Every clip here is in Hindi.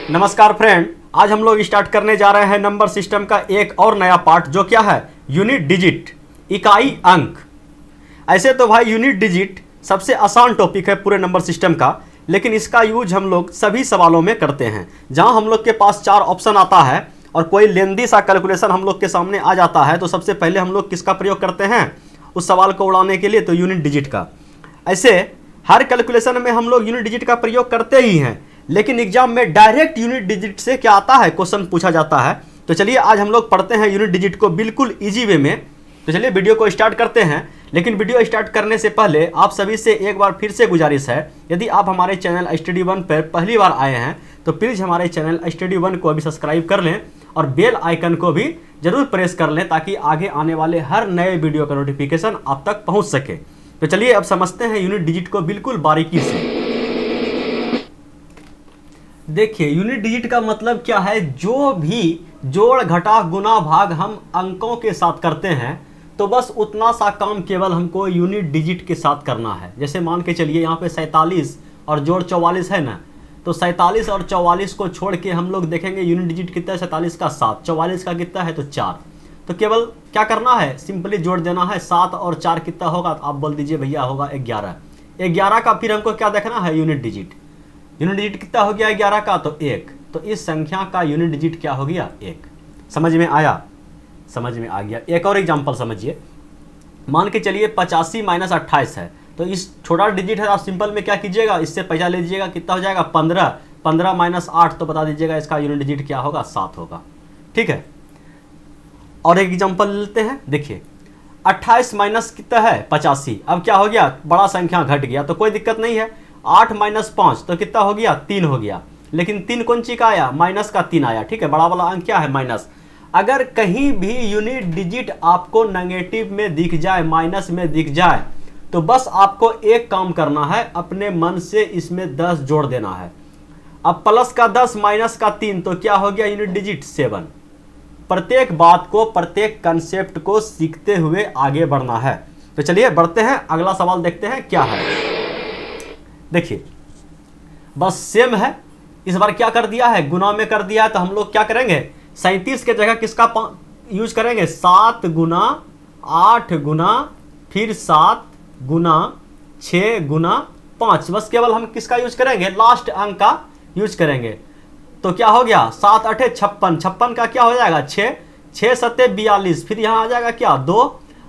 नमस्कार फ्रेंड, आज हम लोग स्टार्ट करने जा रहे हैं नंबर सिस्टम का एक और नया पार्ट, जो क्या है यूनिट डिजिट, इकाई अंक। ऐसे तो भाई यूनिट डिजिट सबसे आसान टॉपिक है पूरे नंबर सिस्टम का, लेकिन इसका यूज हम लोग सभी सवालों में करते हैं। जहां हम लोग के पास 4 ऑप्शन आता है और कोई लेंदी सा कैलकुलेशन हम लोग के सामने आ जाता है, तो सबसे पहले हम लोग किसका प्रयोग करते हैं उस सवाल को उड़ाने के लिए? तो यूनिट डिजिट का। ऐसे हर कैलकुलेशन में हम लोग यूनिट डिजिट का प्रयोग करते ही हैं, लेकिन एग्जाम में डायरेक्ट यूनिट डिजिट से क्या आता है क्वेश्चन पूछा जाता है। तो चलिए आज हम लोग पढ़ते हैं यूनिट डिजिट को बिल्कुल इजी वे में। तो चलिए वीडियो को स्टार्ट करते हैं, लेकिन वीडियो स्टार्ट करने से पहले आप सभी से एक बार फिर से गुजारिश है, यदि आप हमारे चैनल स्टडी वन पर पहली बार आए हैं तो प्लीज़ हमारे चैनल स्टडी वन को अभी सब्सक्राइब कर लें और बेल आइकन को भी जरूर प्रेस कर लें, ताकि आगे आने वाले हर नए वीडियो का नोटिफिकेशन आप तक पहुँच सके। तो चलिए अब समझते हैं यूनिट डिजिट को बिल्कुल बारीकी से। देखिए यूनिट डिजिट का मतलब क्या है, जो भी जोड़ घटा गुना भाग हम अंकों के साथ करते हैं तो बस उतना सा काम केवल हमको यूनिट डिजिट के साथ करना है। जैसे मान के चलिए यहाँ पे 47 और जोड़ 44 है ना, तो 47 और 44 को छोड़ के हम लोग देखेंगे यूनिट डिजिट कितना है, 47 का 7, 44 का कितना है तो 4। तो केवल क्या करना है, सिंपली जोड़ देना है। 7 और 4 कितना होगा, तो आप बोल दीजिए भैया होगा 11। 11 का फिर हमको क्या देखना है, यूनिट डिजिट। यूनिट डिजिट कितना हो गया 11 का, तो 1। तो इस संख्या का यूनिट डिजिट क्या हो गया, 1। समझ में आया? समझ में आ गया। एक और एग्जांपल समझिए। मान के चलिए 85 माइनस 28 है, तो इस छोटा डिजिट है, आप सिंपल में क्या कीजिएगा, इससे पैसा ले लीजिएगा, कितना हो जाएगा 15। 15 माइनस 8, तो बता दीजिएगा इसका यूनिट डिजिट क्या होगा, 7 होगा। ठीक है, और एक एग्जांपल लेते हैं। देखिए 28 माइनस कितना है 85, अब क्या हो गया, बड़ा संख्या घट गया तो कोई दिक्कत नहीं है। 8 माइनस 5 तो कितना हो गया, 3 हो गया, लेकिन 3 कौन सी का आया, माइनस का 3 आया। ठीक है, बड़ा वाला अंक क्या है, माइनस। अगर कहीं भी यूनिट डिजिट आपको नेगेटिव में दिख जाए, माइनस में दिख जाए, तो बस आपको एक काम करना है, अपने मन से इसमें 10 जोड़ देना है। अब प्लस का 10 माइनस का 3 तो क्या हो गया यूनिट डिजिट, 7। प्रत्येक बात को, प्रत्येक कंसेप्ट को सीखते हुए आगे बढ़ना है। तो चलिए बढ़ते हैं, अगला सवाल देखते हैं क्या है। देखिए बस सेम है, इस बार क्या कर दिया है, गुना में कर दिया है। तो हम लोग क्या करेंगे, 37 के जगह किसका यूज करेंगे, 7 गुना 8 गुना फिर 7 गुना 6 गुना 5। बस केवल हम किसका यूज करेंगे, लास्ट अंक का यूज करेंगे। तो क्या हो गया, 7 8 56, 56 का क्या हो जाएगा 6, 6 7 42, फिर यहाँ आ जाएगा क्या 2,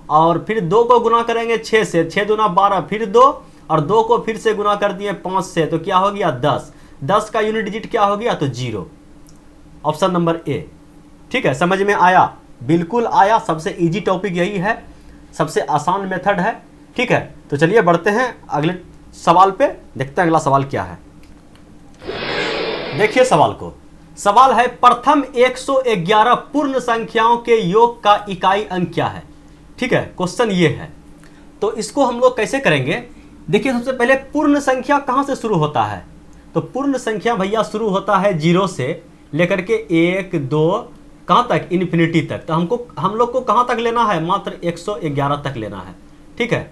और फिर 2 को गुना करेंगे 6 से, 6 दूना 12, फिर 2, और 2 को फिर से गुना कर दिए 5 से, तो क्या हो गया 10। 10 का यूनिट डिजिट क्या हो गया, तो 0। Option number A. ठीक है, समझ में आया? बिल्कुल आया। सबसे इजी टॉपिक यही है, सबसे आसान मेथड है। ठीक है, तो चलिए बढ़ते हैं अगले सवाल पे, देखते हैं अगला सवाल क्या है। देखिए सवाल को, सवाल है प्रथम 111 पूर्ण संख्याओं के योग का इकाई अंक क्या है। ठीक है, क्वेश्चन ये है। तो इसको हम लोग कैसे करेंगे, देखिए सबसे पहले पूर्ण संख्या कहां से शुरू होता है, तो पूर्ण संख्या भैया शुरू होता है 0 से लेकर के 1 2 कहाँ तक, इन्फिनिटी तक। तो हम लोग को कहाँ तक लेना है, मात्र 111 तक लेना है। ठीक है,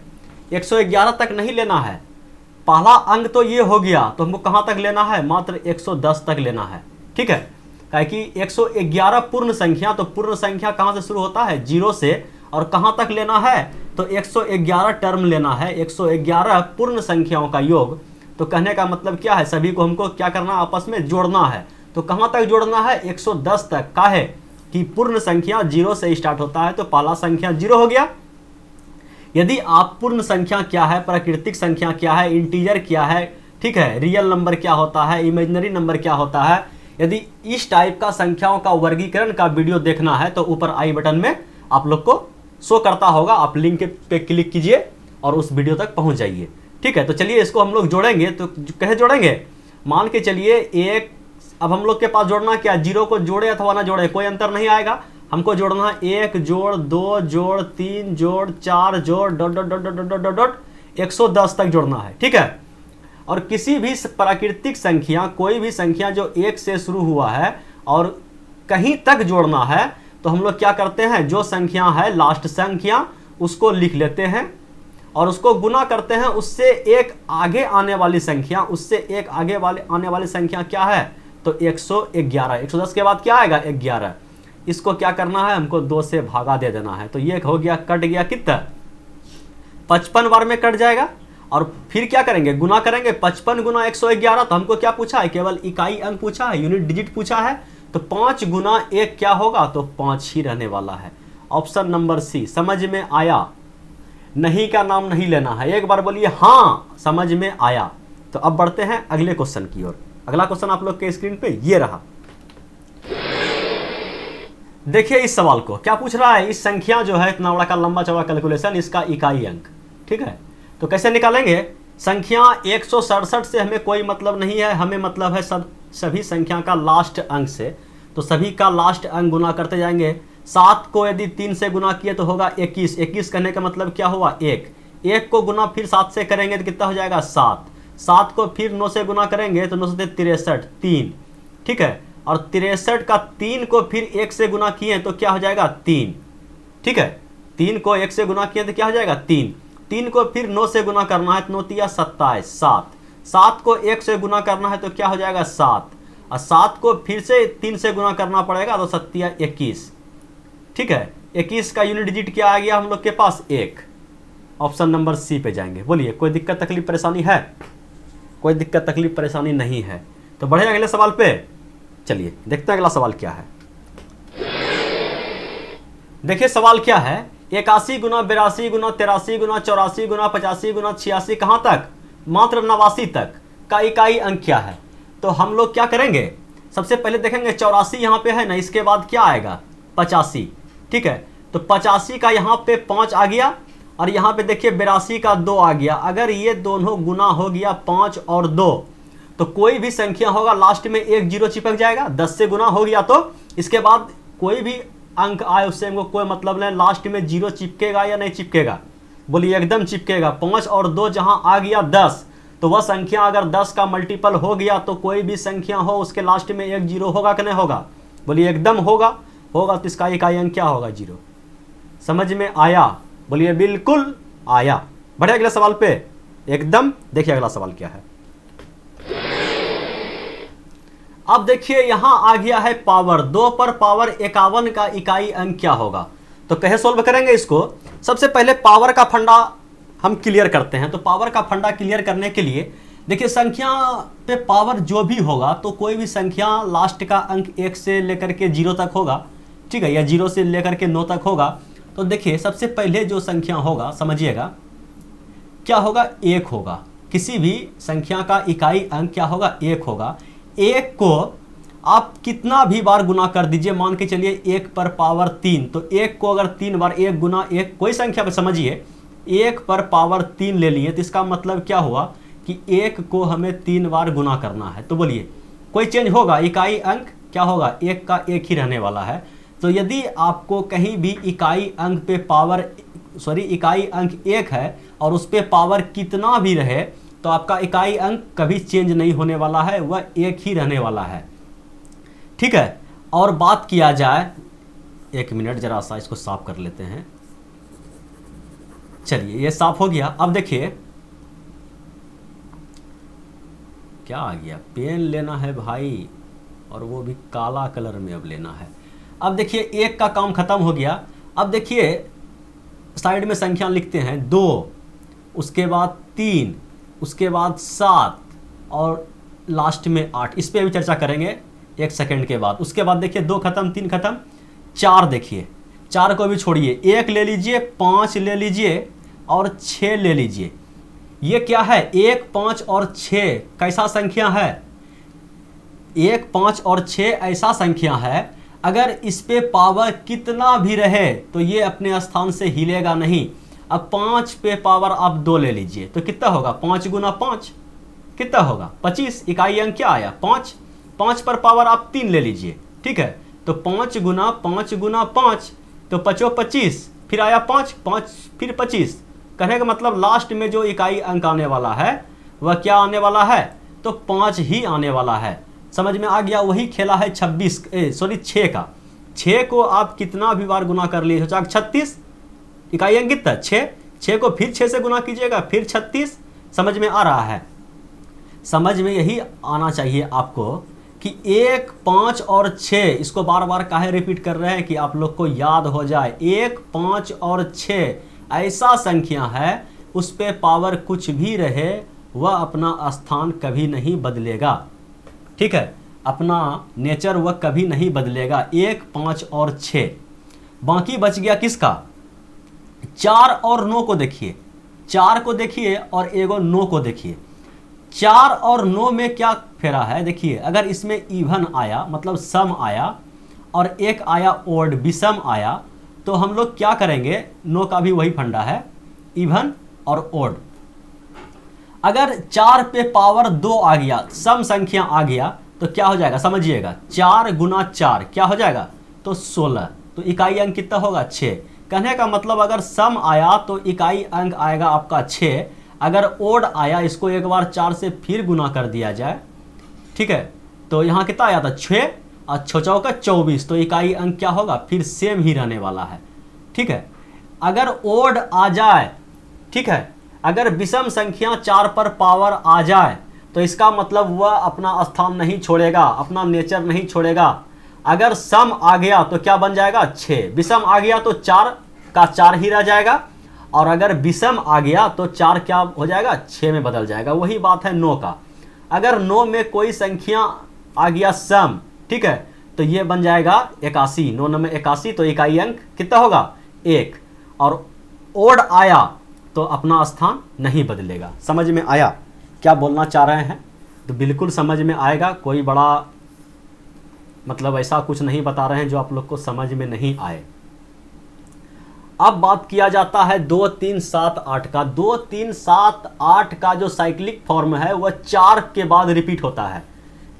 111 तक नहीं लेना है, पहला अंक तो ये हो गया, तो हमको कहाँ तक लेना है, मात्र 110 तक लेना है। ठीक है, क्योंकि 111 पूर्ण संख्या, तो पूर्ण संख्या कहाँ से शुरू होता है, 0 से, और कहाँ तक लेना है, तो 111 टर्म लेना है, 111 पूर्ण संख्याओं का योग। तो कहने का मतलब क्या है, सभी को हमको क्या करना, आपस में जोड़ना है। तो कहाँ तक जोड़ना है, 110 तक। का है कि पूर्ण संख्या 0 से स्टार्ट होता है, तो पहला संख्या 0 हो गया। यदि आप पूर्ण संख्या क्या है, प्राकृतिक संख्या क्या है, इंटीजर क्या है, ठीक है, रियल नंबर क्या होता है, इमेजिनरी नंबर क्या होता है, यदि इस टाइप का संख्याओं का वर्गीकरण का वीडियो देखना है, तो ऊपर आई बटन में आप लोग को शो करता होगा, आप लिंक पे क्लिक कीजिए और उस वीडियो तक पहुंच जाइए। ठीक है, तो चलिए इसको हम लोग जोड़ेंगे। तो कैसे जोड़ेंगे, मान के चलिए एक, अब हम लोग के पास जोड़ना क्या, 0 को जोड़े अथवा ना जोड़े कोई अंतर नहीं आएगा। हमको जोड़ना 1 जोड़ 2 जोड़ 3 जोड़ 4 जोड़ dot dot dot dot dot dot dot 110 तक जोड़ना है। ठीक है, और किसी भी प्राकृतिक संख्या, कोई भी संख्या जो 1 से शुरू हुआ है और कहीं तक जोड़ना है, तो हम लोग क्या करते हैं, जो संख्या है लास्ट संख्या उसको लिख लेते हैं और उसको गुना करते हैं उससे एक आगे आने वाली संख्या, उससे एक आगे आने वाली संख्या क्या है, तो 111, 110 के बाद क्या आएगा 11। इसको क्या करना है, हमको 2 से भागा दे देना है। तो ये हो गया, कट गया कितना 55 बार में कट जाएगा। और फिर क्या करेंगे, गुना करेंगे 55 गुना 111। तो हमको क्या पूछा है, केवल इकाई अंक पूछा है, यूनिट डिजिट पूछा है। तो 5 गुना 1 क्या होगा, तो 5 ही रहने वाला है। Option number C. समझ में आया? नहीं का नाम नहीं लेना है, एक बार बोलिए हाँ समझ में आया। तो अब बढ़ते हैं अगले क्वेश्चन की ओर। अगला क्वेश्चन आप लोग के स्क्रीन पे ये रहा। देखिए इस सवाल को क्या पूछ रहा है, इस संख्या जो है इतना बड़ा का लंबा चौड़ा कैलकुलेशन, इसका इकाई अंक, ठीक है। तो कैसे निकालेंगे, संख्या 167 से हमें कोई मतलब नहीं है, हमें मतलब है सभी संख्या का लास्ट अंक से। तो सभी का लास्ट अंक गुना करते जाएंगे। 7 को यदि 3 से गुना किए तो होगा 21, 21 करने का मतलब क्या हुआ 1, 1 को गुना फिर 7 से करेंगे तो कितना हो जाएगा 7, 7 को फिर 9 से गुना करेंगे तो 9 से 63, 3, ठीक है। और 63 का 3 को फिर 1 से गुना किए तो क्या हो जाएगा 3, ठीक है। 3 को 1 से गुना किए तो क्या हो जाएगा 3, 3 को फिर 9 से गुना करना है तो 9 तिया 27, 7, 7 को 1 से गुना करना है तो क्या हो जाएगा 7, और 7 को फिर से 3 से गुना करना पड़ेगा तो 7 तिया 21, ठीक है। 21 का यूनिट डिजिट क्या आ गया हम लोग के पास 1। ऑप्शन नंबर सी पे जाएंगे। बोलिए कोई दिक्कत तकलीफ परेशानी है? कोई दिक्कत तकलीफ परेशानी नहीं है। तो बढ़े अगले सवाल पे। चलिए देखते हैं अगला सवाल क्या है। देखिए सवाल क्या है, 81 गुना 82 गुना 83 गुना 84 गुना 85 गुना 86 कहां तक, मात्र 89 तक का इकाई अंक क्या है। तो हम लोग क्या करेंगे, सबसे पहले देखेंगे 84 यहाँ पे है ना, इसके बाद क्या आएगा 85, ठीक है। तो 85 का यहाँ पे 5 आ गया और यहाँ पे देखिए 82 का 2 आ गया। अगर ये दोनों गुना हो गया 5 और 2 तो कोई भी संख्या होगा लास्ट में एक जीरो चिपक जाएगा। 10 से गुना हो गया तो इसके बाद कोई भी अंक आए उससे हमको कोई मतलब नहीं, लास्ट में जीरो चिपकेगा या नहीं चिपकेगा। बोलिए एकदम चिपकेगा। 5 और 2 जहां आ गया 10, तो वह संख्या अगर 10 का मल्टीपल हो गया तो कोई भी संख्या हो उसके लास्ट में एक जीरो होगा कि नहीं होगा। बोलिए एकदम होगा। होगा तो इसका इकाई अंक क्या होगा 0। समझ में आया? बोलिए बिल्कुल आया। बढ़े अगले सवाल पे एकदम। देखिए अगला सवाल क्या है। अब देखिए यहां आ गया है पावर 2 पर पावर 51 का इकाई अंक क्या होगा। तो कैसे सोल्व करेंगे इसको, सबसे पहले पावर का फंडा हम क्लियर करते हैं। तो पावर का फंडा क्लियर करने के लिए देखिए संख्या पे पावर जो भी होगा तो कोई भी संख्या लास्ट का अंक 1 से लेकर के 0 तक होगा, ठीक है, या 0 से लेकर के 9 तक होगा। तो देखिए सबसे पहले जो संख्या होगा समझिएगा क्या होगा 1 होगा। किसी भी संख्या का इकाई अंक क्या होगा 1 होगा। 1 को आप कितना भी बार गुना कर दीजिए, मान के चलिए 1 पर पावर 3, तो 1 को अगर 3 बार 1 गुना 1 कोई संख्या पर समझिए 1 पर पावर 3 ले लिए तो इसका मतलब क्या हुआ कि 1 को हमें 3 बार गुना करना है। तो बोलिए कोई चेंज होगा, इकाई अंक क्या होगा 1 का 1 ही रहने वाला है। तो यदि आपको कहीं भी इकाई अंक पे पावर इकाई अंक 1 है और उस पे पावर कितना भी रहे तो आपका इकाई अंक कभी चेंज नहीं होने वाला है, वह 1 ही रहने वाला है, ठीक है। और बात किया जाए, 1 मिनट जरा सा इसको साफ कर लेते हैं। चलिए ये साफ हो गया। अब देखिए क्या आ गया, पेन लेना है भाई और वो भी काला कलर में अब लेना है। अब देखिए 1 का काम खत्म हो गया। अब देखिए साइड में संख्या लिखते हैं 2, उसके बाद 3, उसके बाद 7 और लास्ट में 8। इस पे भी चर्चा करेंगे 1 सेकंड के बाद। उसके बाद देखिए 2 खत्म, 3 खत्म, 4 देखिए, 4 को भी छोड़िए, 1 ले लीजिए, 5 ले लीजिए और 6 ले लीजिए। ये क्या है 1, 5 और 6 कैसा संख्या है, 1, 5 और 6 ऐसा संख्या है अगर इस पे पावर कितना भी रहे तो ये अपने स्थान से हिलेगा नहीं। अब 5 पे पावर आप 2 ले लीजिए तो कितना होगा 5 गुना 5 कितना होगा 25। इकाई अंक क्या आया 5। 5 पर पावर आप 3 ले लीजिए, ठीक है। तो 5 गुना 5 गुना 5 तो 25, फिर आया 5, 5 फिर 25। कहने का मतलब लास्ट में जो इकाई अंक आने वाला है वह क्या आने वाला है, तो 5 ही आने वाला है। समझ में आ गया। वही खेला है 6 का। 6 को आप कितना भी बार गुना कर लिए 36, इकाई अंक कितना 6 को फिर 6 से गुना कीजिएगा फिर 36। समझ में आ रहा है। समझ में यही आना चाहिए आपको कि 1, 5 और 6, इसको बार बार काहे रिपीट कर रहे हैं कि आप लोग को याद हो जाए। 1, 5 और 6 ऐसा संख्या है उस पे पावर कुछ भी रहे वह अपना स्थान कभी नहीं बदलेगा। ठीक है, अपना नेचर वह कभी नहीं बदलेगा। 1, 5 और 6। बाकी बच गया किसका? 4 और 9 को देखिए, 4 को देखिए और एगो 9 को देखिए। 4 और 9 में क्या फेरा है देखिए। अगर इसमें इवन आया मतलब सम आया और एक आया ओड विषम आया तो हम लोग क्या करेंगे? 9 का भी वही फंडा है, इवन और ओड। अगर 4 पे पावर 2 आ गया, सम संख्या आ गया तो क्या हो जाएगा समझिएगा। 4 गुना 4 क्या हो जाएगा? तो 16। तो इकाई अंक कितना होगा? 6। कहने का मतलब अगर सम आया तो इकाई अंक आएगा आपका 6। अगर ओड आया, इसको एक बार 4 से फिर गुना कर दिया जाए, ठीक है, तो यहाँ कितना आया था? 6 और 6 चौका 24। तो इकाई अंक क्या होगा? फिर सेम ही रहने वाला है। ठीक है, अगर ओड आ जाए, ठीक है, अगर विषम संख्या 4 पर पावर आ जाए तो इसका मतलब वह अपना स्थान नहीं छोड़ेगा, अपना नेचर नहीं छोड़ेगा। अगर सम आ गया तो क्या बन जाएगा? 6। विषम आ गया तो 4 का 4 ही रह जाएगा, और अगर विषम आ गया तो 4 क्या हो जाएगा? 6 में बदल जाएगा। वही बात है 9 का। अगर 9 में कोई संख्या आ गया सम, ठीक है, तो ये बन जाएगा 81। 9 में 81 तो इकाई अंक कितना होगा? 1। और ओड आया तो अपना स्थान नहीं बदलेगा। समझ में आया क्या बोलना चाह रहे हैं? तो बिल्कुल समझ में आएगा। कोई बड़ा मतलब ऐसा कुछ नहीं बता रहे हैं जो आप लोग को समझ में नहीं आए। अब बात किया जाता है 2, 3, 7, 8 का। 2, 3, 7, 8 का जो साइक्लिक फॉर्म है वह 4 के बाद रिपीट होता है।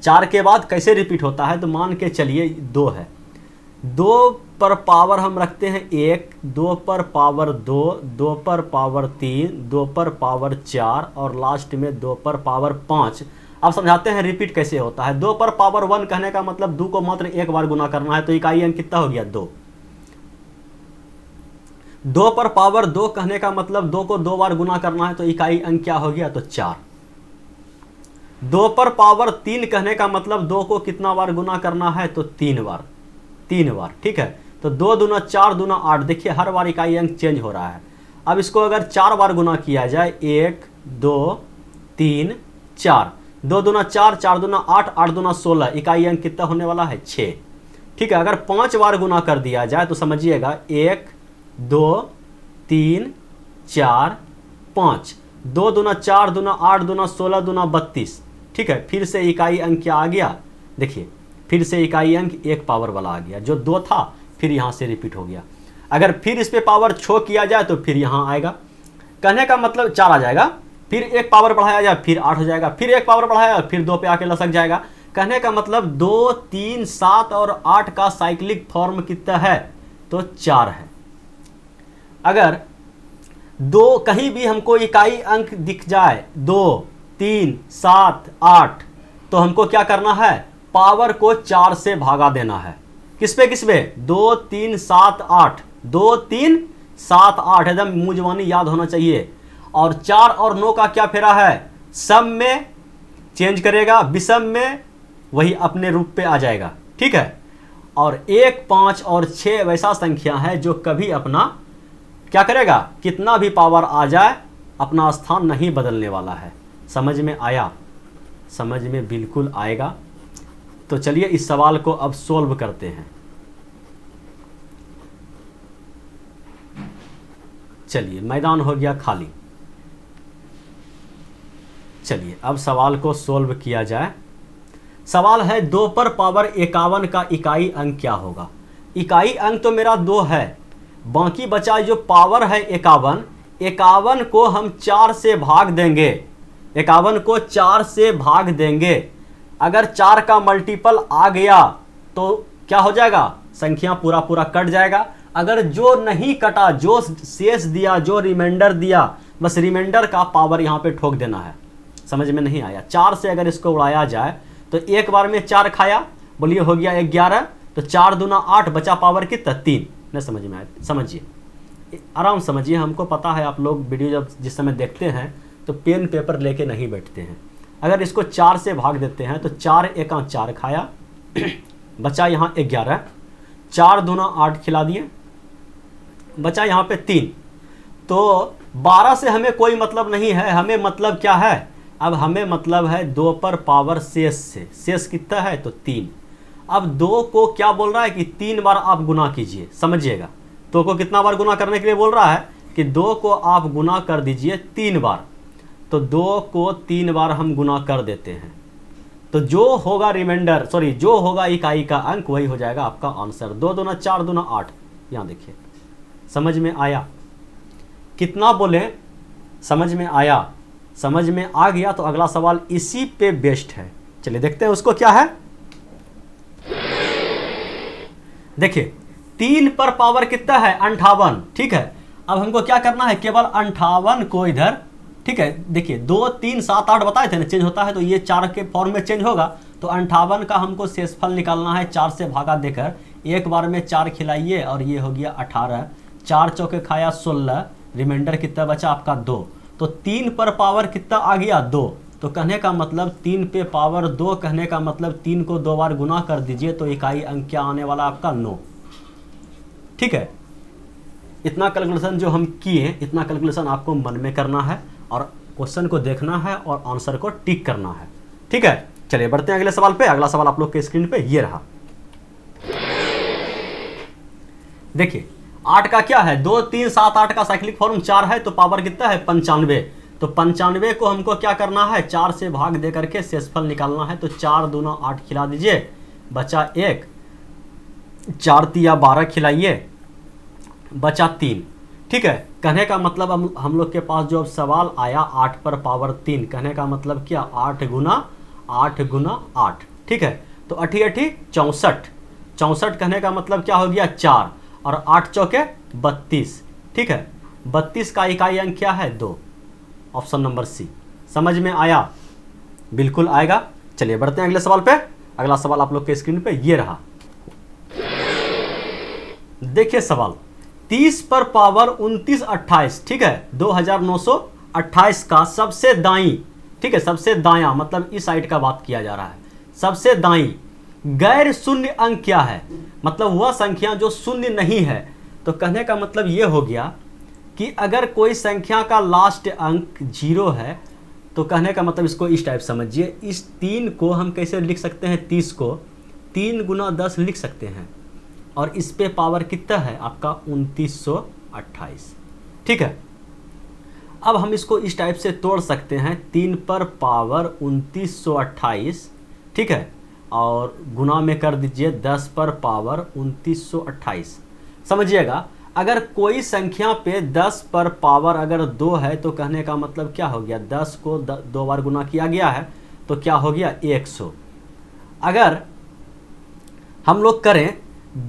4 के बाद कैसे रिपीट होता है? तो मान के चलिए 2 है, 2 पर पावर हम रखते हैं 1, 2 पर पावर 2, 2 पर पावर 3, 2 पर पावर 4 और लास्ट में 2 पर पावर 5। अब समझाते हैं रिपीट कैसे होता है। 2 पर पावर 1 कहने का मतलब 2 को मात्र एक बार गुना करना है, तो इकाई अंक कितना हो गया? 2। 2 पर पावर 2 कहने का मतलब 2 को 2 बार गुना करना है, तो इकाई अंक क्या हो गया? तो 4। 2 पर पावर 3 कहने का मतलब 2 को कितना बार गुना करना है? तो 3 बार, 3 बार। ठीक है, तो 2 दूना 4 दूना 8। देखिए हर बार इकाई अंक चेंज हो रहा है। अब इसको अगर 4 बार गुना किया जाए, 1, 2, 3, 4, 2 दूना 4, 4 दूना 8, 8 दूना 16, इकाई अंक कितना होने वाला है? 6। ठीक है, अगर 5 बार गुना कर दिया जाए तो समझिएगा 1, 2, 3, 4, 5, 2 दूना 4 दूना 8 दूना 16 दूना 32। ठीक है, फिर से इकाई अंक क्या आ गया? देखिए फिर से इकाई अंक एक पावर वाला आ गया। जो 2 था फिर यहाँ से रिपीट हो गया। अगर फिर इस पे पावर 6 किया जाए तो फिर यहाँ आएगा। कहने का मतलब 4 आ जाएगा, फिर एक पावर बढ़ाया जाए फिर 8 हो जाएगा, फिर एक पावर बढ़ाया फिर 2 पे आके लसक जाएगा। कहने का मतलब 2, 3, 7 और 8 का साइक्लिक फॉर्म कितना है? तो 4 है। अगर 2 कहीं भी हमको इकाई अंक दिख जाए, 2, 3, 7, 8, तो हमको क्या करना है? पावर को 4 से भागा देना है। किस पे किस पे? 2, 3, 7, 8, 2, 3, 7, 8 एकदम मुंह याद होना चाहिए। और 4 और 9 का क्या फेरा है? सम में चेंज करेगा, विषम में वही अपने रूप पे आ जाएगा। ठीक है, और 1, 5 और 6 वैसा संख्या है जो कभी अपना क्या करेगा? कितना भी पावर आ जाए अपना स्थान नहीं बदलने वाला है। समझ में आया? समझ में बिल्कुल आएगा। तो चलिए इस सवाल को अब सोल्व करते हैं। चलिए मैदान हो गया खाली। चलिए अब सवाल को सोल्व किया जाए। सवाल है 2 पर पावर 51 का इकाई अंक क्या होगा? इकाई अंक तो मेरा 2 है, बाकी बचा जो पावर है 51, 51 को हम 4 से भाग देंगे। 51 को 4 से भाग देंगे। अगर 4 का मल्टीपल आ गया तो क्या हो जाएगा? संख्या पूरा पूरा कट जाएगा। अगर जो नहीं कटा, जो शेष दिया, जो रिमाइंडर दिया, बस रिमाइंडर का पावर यहाँ पे ठोक देना है। समझ में नहीं आया? 4 से अगर इसको उड़ाया जाए तो एक बार में 4 खाया, बोलिए हो गया 11, तो 4 दूना 8, बचा पावर कितना? 3। नहीं समझ में आया? समझिए, आराम समझिए। हमको पता है आप लोग वीडियो जब जिस समय देखते हैं तो पेन पेपर लेके नहीं बैठते हैं। अगर इसको 4 से भाग देते हैं तो 4 एका 4 खाया, बचा यहाँ 11, 4 दूना 8 खिला दिए, बचा यहाँ पे 3। तो 12 से हमें कोई मतलब नहीं है, हमें मतलब क्या है, अब हमें मतलब है 2 पर पावर शेष से। शेष कितना है तो 3। अब 2 को क्या बोल रहा है कि 3 बार आप गुना कीजिए, समझिएगा। 2 को कितना बार गुना करने के लिए बोल रहा है कि 2 को आप गुना कर दीजिए 3 बार। तो 2 को 3 बार हम गुना कर देते हैं, तो जो होगा रिमाइंडर, सॉरी जो होगा इकाई का अंक वही हो जाएगा आपका आंसर। 2 दूना 4 दूना 8। यहाँ देखिए, समझ में आया? कितना बोले, समझ में आया? समझ में आ गया तो अगला सवाल इसी पे बेस्ड है। चलिए देखते हैं उसको क्या है। देखिए 3 पर पावर कितना है 58, ठीक है। अब हमको क्या करना है, केवल 58 को इधर, ठीक है। देखिए 2 3 7 8 बताए थे ना, चेंज होता है तो ये 4 के फॉर्म में चेंज होगा। तो 58 का हमको शेषफल निकालना है, 4 से भागा देकर एक बार में 4 खिलाइए और ये हो गया 18। 4 चौके खाया 16, रिमाइंडर कितना बचा आपका 2। तो 3 पर पावर कितना आ गया 2। तो कहने का मतलब 3 पे पावर 2, कहने का मतलब 3 को 2 बार गुना कर दीजिए तो इकाई अंक क्या आने वाला आपका 9, ठीक है। इतना कैलकुलेशन जो हम किए, इतना कैलकुलेशन आपको मन में करना है और क्वेश्चन को देखना है और आंसर को टिक करना है, ठीक है। चलिए बढ़ते हैं अगले सवाल पे। अगला सवाल आप लोग के स्क्रीन पे ये रहा। देखिए 8 का क्या है, 2 3 7 8 का साइक्लिक फॉर्म 4 है, तो पावर कितना है 95। तो 95 को हमको क्या करना है, 4 से भाग दे करके शेषफल निकालना है। तो 4 दूना 8 खिला दीजिए, बचा 1, 4 तिया 12 खिलाइए, बचा 3, ठीक है। कहने का मतलब हम लोग के पास जो अब सवाल आया 8 पर पावर 3, कहने का मतलब क्या 8 गुना 8, ठीक है। तो 8 8 64, 64 कहने का मतलब क्या हो गया 4 और 8 चौके 32, ठीक है। 32 का इकाई अंक क्या है 2, ऑप्शन नंबर सी। समझ में आया? बिल्कुल आएगा। चलिए बढ़ते हैं अगले सवाल पे। अगला सवाल आप लोग के स्क्रीन पे ये रहा। देखिए सवाल 30 पर पावर 29 28, ठीक है, 2928 का सबसे दाईं, ठीक है, सबसे दायां मतलब इस साइड का बात किया जा रहा है, सबसे दाईं गैर शून्य अंक क्या है, मतलब वह संख्या जो शून्य नहीं है। तो कहने का मतलब ये हो गया कि अगर कोई संख्या का लास्ट अंक 0 है तो कहने का मतलब इसको इस टाइप समझिए। इस 3 को हम कैसे लिख सकते हैं, 30 को 3 गुना 10 लिख सकते हैं और इस पे पावर कितना है आपका 2928, ठीक है। अब हम इसको इस टाइप से तोड़ सकते हैं, 3 पर पावर 2928, ठीक है, और गुना में कर दीजिए 10 पर पावर 2928। समझिएगा अगर कोई संख्या पे 10 पर पावर अगर 2 है तो कहने का मतलब क्या हो गया, 10 को 2 बार गुना किया गया है तो क्या हो गया 100। अगर हम लोग करें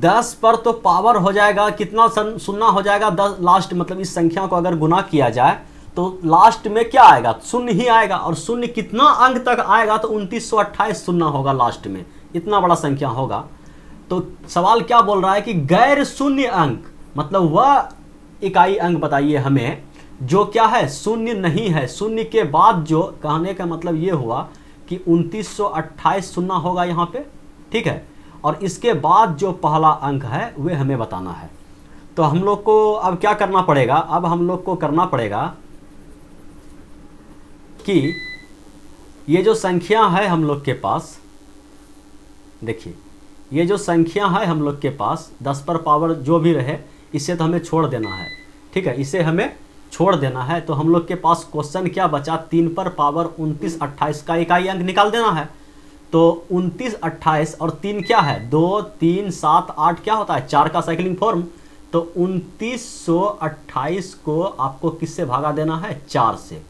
10 पर तो पावर हो जाएगा कितना, शून्य हो जाएगा 10 लास्ट, मतलब इस संख्या को अगर गुना किया जाए तो लास्ट में क्या आएगा, शून्य ही आएगा। और शून्य कितना अंक तक आएगा तो 2928 शून्य होगा लास्ट में, इतना बड़ा संख्या होगा। तो सवाल क्या बोल रहा है कि गैर शून्य अंक, मतलब वह इकाई अंक बताइए हमें जो क्या है शून्य नहीं है। शून्य के बाद जो, कहने का मतलब ये हुआ कि 2928 शून्य होगा यहाँ पे, ठीक है, और इसके बाद जो पहला अंक है वह हमें बताना है। तो हम लोग को अब क्या करना पड़ेगा, अब हम लोग को करना पड़ेगा कि ये जो संख्या है हम लोग के पास, देखिए ये जो संख्या है हम लोग के पास 10 पर पावर जो भी रहे इसे तो हमें छोड़ देना है, ठीक है, इसे हमें छोड़ देना है। तो हम लोग के पास क्वेश्चन क्या बचा, 3 पर पावर 29 28 का इकाई अंक निकाल देना है। तो 29 28 और 3 क्या है 2 3 7 8 क्या होता है 4 का साइक्लिंग फॉर्म। तो 2928 को आपको किससे भागा देना है 4 से।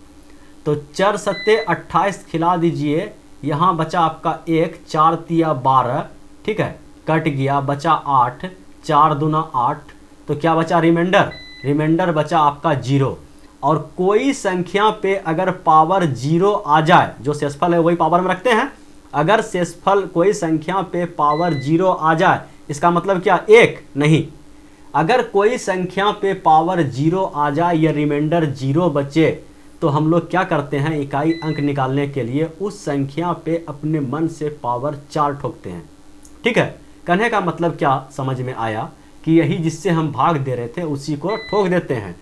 तो 4 सत्ते 28 खिला दीजिए, यहाँ बचा आपका 1, 4 तिया 12, ठीक है, कट गया, बचा 8, 4 दूना 8, तो क्या बचा रिमाइंडर, रिमाइंडर बचा आपका 0। और कोई संख्या पे अगर पावर 0 आ जाए, जो शेषफल है वही पावर में रखते हैं, अगर शेषफल कोई संख्या पे पावर 0 आ जाए इसका मतलब क्या 1 नहीं, अगर कोई संख्या पे पावर 0 आ जाए या रिमाइंडर 0 बचे तो हम लोग क्या करते हैं, इकाई अंक निकालने के लिए उस संख्या पे अपने मन से पावर 4 ठोकते हैं। ठीक है, कहने का मतलब क्या समझ में आया कि यही जिससे हम भाग दे रहे थे उसी को ठोक देते हैं।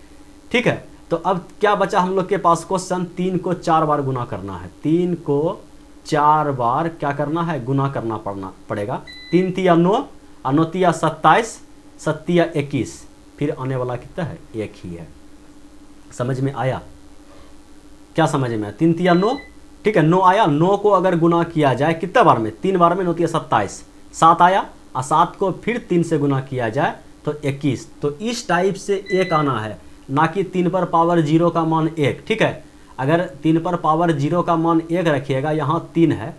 ठीक है, तो अब क्या बचा हम लोग के पास क्वेश्चन, 3 को 4 बार गुना करना है। 3 को 4 बार क्या करना है, गुना करना पड़ेगा। 3 तिया 9, 9 तिया 27, 7 तिया 21, फिर आने वाला कितना है, 1 ही है। समझ में आया, क्या समझ में आया, 3 तिया 9, ठीक है, 9 आया। 9 को अगर गुना किया जाए कितना बार में, 3 बार में, 9 तिया 27, 7 आया, और 7 को फिर 3 से गुना किया जाए तो 21। तो इस टाइप से 1 आना है, ना कि 3 पर पावर 0 का मान 1। ठीक है, अगर 3 पर पावर 0 का मान 1 रखिएगा, यहाँ 3 है,